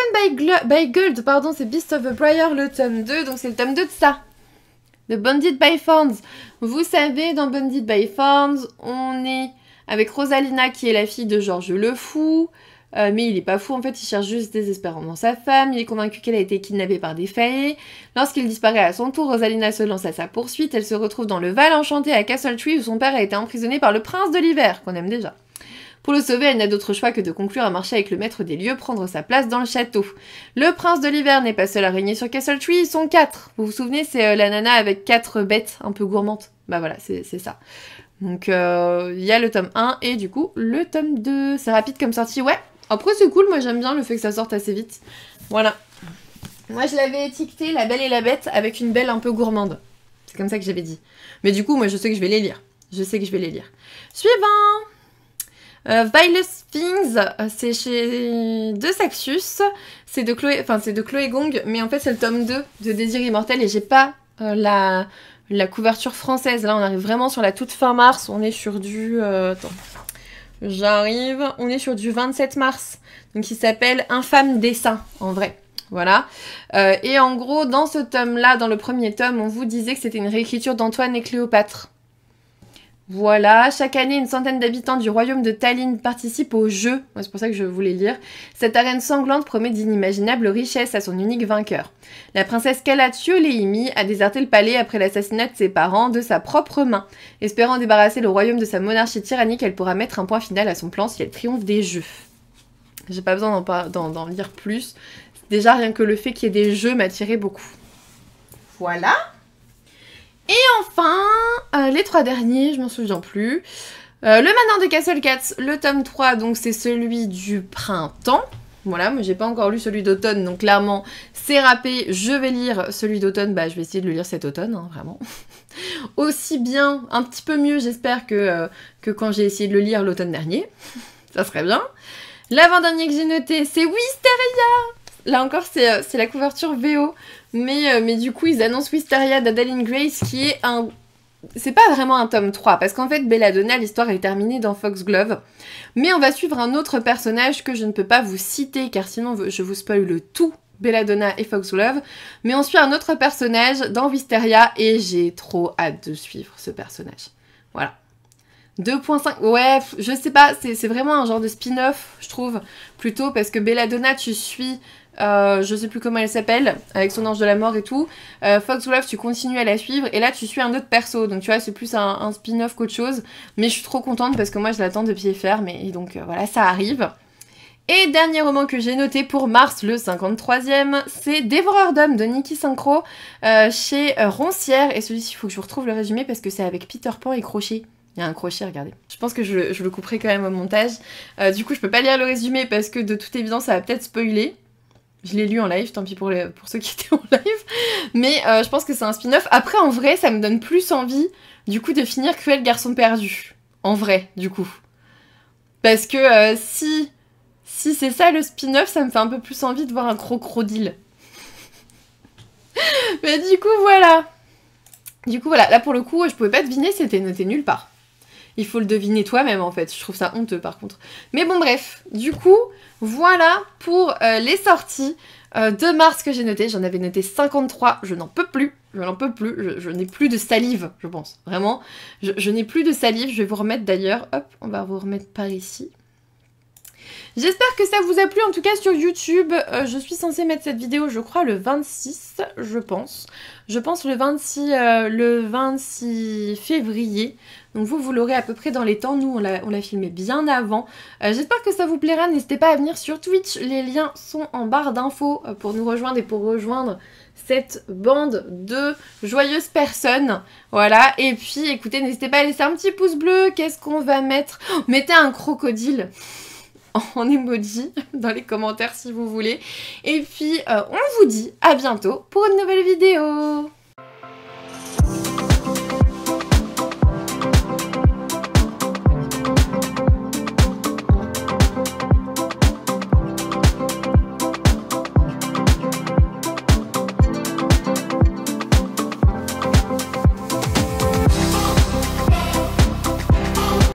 by Gold, pardon, c'est Beast of the Briar, le tome 2. Donc c'est le tome 2 de ça. De Bonded by Thorns. Vous savez, dans Bonded by Thorns, on est avec Rosalina, qui est la fille de Georges le Fou. Mais il est pas fou, en fait, il cherche juste désespérément sa femme, il est convaincu qu'elle a été kidnappée par des faillis. Lorsqu'il disparaît à son tour, Rosalina se lance à sa poursuite, elle se retrouve dans le Val Enchanté à Castle Tree où son père a été emprisonné par le prince de l'hiver, qu'on aime déjà. Pour le sauver, elle n'a d'autre choix que de conclure un marché avec le maître des lieux, prendre sa place dans le château. Le prince de l'hiver n'est pas seul à régner sur Castle Tree, ils sont 4. Vous vous souvenez, c'est la nana avec 4 bêtes un peu gourmandes. Bah voilà, c'est ça. Donc il y a le tome 1 et du coup le tome 2. C'est rapide comme sortie, ouais. Après c'est cool, moi j'aime bien le fait que ça sorte assez vite. Voilà. Moi je l'avais étiqueté La Belle et la Bête avec une belle un peu gourmande. C'est comme ça que j'avais dit. Mais du coup moi je sais que je vais les lire. Suivant. Violet Things, c'est chez De Saxus. C'est de Chloé Gong, mais en fait c'est le tome 2 de Désir Immortel et j'ai pas la couverture française. Là on arrive vraiment sur la toute fin mars. On est sur du... attends. J'arrive, on est sur du 27 mars, donc il s'appelle Infâme dessin, en vrai, voilà. Et en gros, dans ce tome-là, dans le premier tome, on vous disait que c'était une réécriture d'Antoine et Cléopâtre. Voilà, chaque année, une centaine d'habitants du royaume de Tallinn participent au jeu, c'est pour ça que je voulais lire. Cette arène sanglante promet d'inimaginables richesses à son unique vainqueur. La princesse Kalatio Leimi a déserté le palais après l'assassinat de ses parents de sa propre main. Espérant débarrasser le royaume de sa monarchie tyrannique, elle pourra mettre un point final à son plan si elle triomphe des jeux. J'ai pas besoin d'en lire plus. Déjà, rien que le fait qu'il y ait des jeux m'attirait beaucoup. Voilà. Et enfin, les 3 derniers, je m'en souviens plus. Le Manoir de Castle Cats, le tome 3, donc c'est celui du printemps. Voilà, moi j'ai pas encore lu celui d'automne, donc clairement c'est râpé, je vais lire celui d'automne, bah je vais essayer de le lire cet automne, hein, vraiment. Aussi bien, un petit peu mieux j'espère que quand j'ai essayé de le lire l'automne dernier, ça serait bien. L'avant-dernier que j'ai noté, c'est Wisteria. Là encore c'est la couverture VO, mais du coup ils annoncent Wisteria d'Adaline Grace qui est un... C'est pas vraiment un tome 3, parce qu'en fait, Belladonna, l'histoire est terminée dans Foxglove. Mais on va suivre un autre personnage que je ne peux pas vous citer, car sinon je vous spoil le tout, Belladonna et Foxglove. Mais on suit un autre personnage dans Wisteria, et j'ai trop hâte de suivre ce personnage. Voilà. 2.5, ouais, je sais pas, c'est vraiment un genre de spin-off, je trouve, plutôt, parce que Belladonna, tu suis... je sais plus comment elle s'appelle, avec son ange de la mort et tout. Foxglove, tu continues à la suivre, et là tu suis un autre perso, donc tu vois, c'est plus un spin-off qu'autre chose. Mais je suis trop contente parce que moi je l'attends de pied ferme, et donc voilà, ça arrive. Et dernier roman que j'ai noté pour mars, le 53e, c'est Dévoreur d'hommes de Niki Synchro, chez Roncière. Et celui-ci, il faut que je vous retrouve le résumé parce que c'est avec Peter Pan et Crochet. Il y a un crochet, regardez. Je pense que je le couperai quand même au montage. Du coup, je peux pas lire le résumé parce que de toute évidence, ça va peut-être spoiler. Je l'ai lu en live, tant pis pour ceux qui étaient en live. Mais je pense que c'est un spin-off. Après, en vrai, ça me donne plus envie, du coup, de finir Cruel Garçon Perdu. En vrai, du coup. Parce que si c'est ça le spin-off, ça me fait un peu plus envie de voir un crocodile. Mais du coup, voilà. Là, pour le coup, je pouvais pas deviner, c'était noté nulle part. Il faut le deviner toi-même, en fait. Je trouve ça honteux, par contre. Mais bon, bref. Du coup, voilà pour les sorties de mars que j'ai notées. J'en avais noté 53. Je n'en peux plus. Je n'en peux plus. Je n'ai plus de salive, je pense. Vraiment. Je n'ai plus de salive. Je vais vous remettre d'ailleurs. Hop, on va vous remettre par ici. J'espère que ça vous a plu, en tout cas sur YouTube. Je suis censée mettre cette vidéo, je crois, le 26, je pense. Je pense le 26 février. Donc vous l'aurez à peu près dans les temps. Nous, on l'a filmé bien avant. J'espère que ça vous plaira. N'hésitez pas à venir sur Twitch. Les liens sont en barre d'infos pour nous rejoindre et pour rejoindre cette bande de joyeuses personnes. Voilà. Et puis, écoutez, n'hésitez pas à laisser un petit pouce bleu. Qu'est-ce qu'on va mettre? Oh, mettez un crocodile en emoji dans les commentaires si vous voulez. Et puis, on vous dit à bientôt pour une nouvelle vidéo.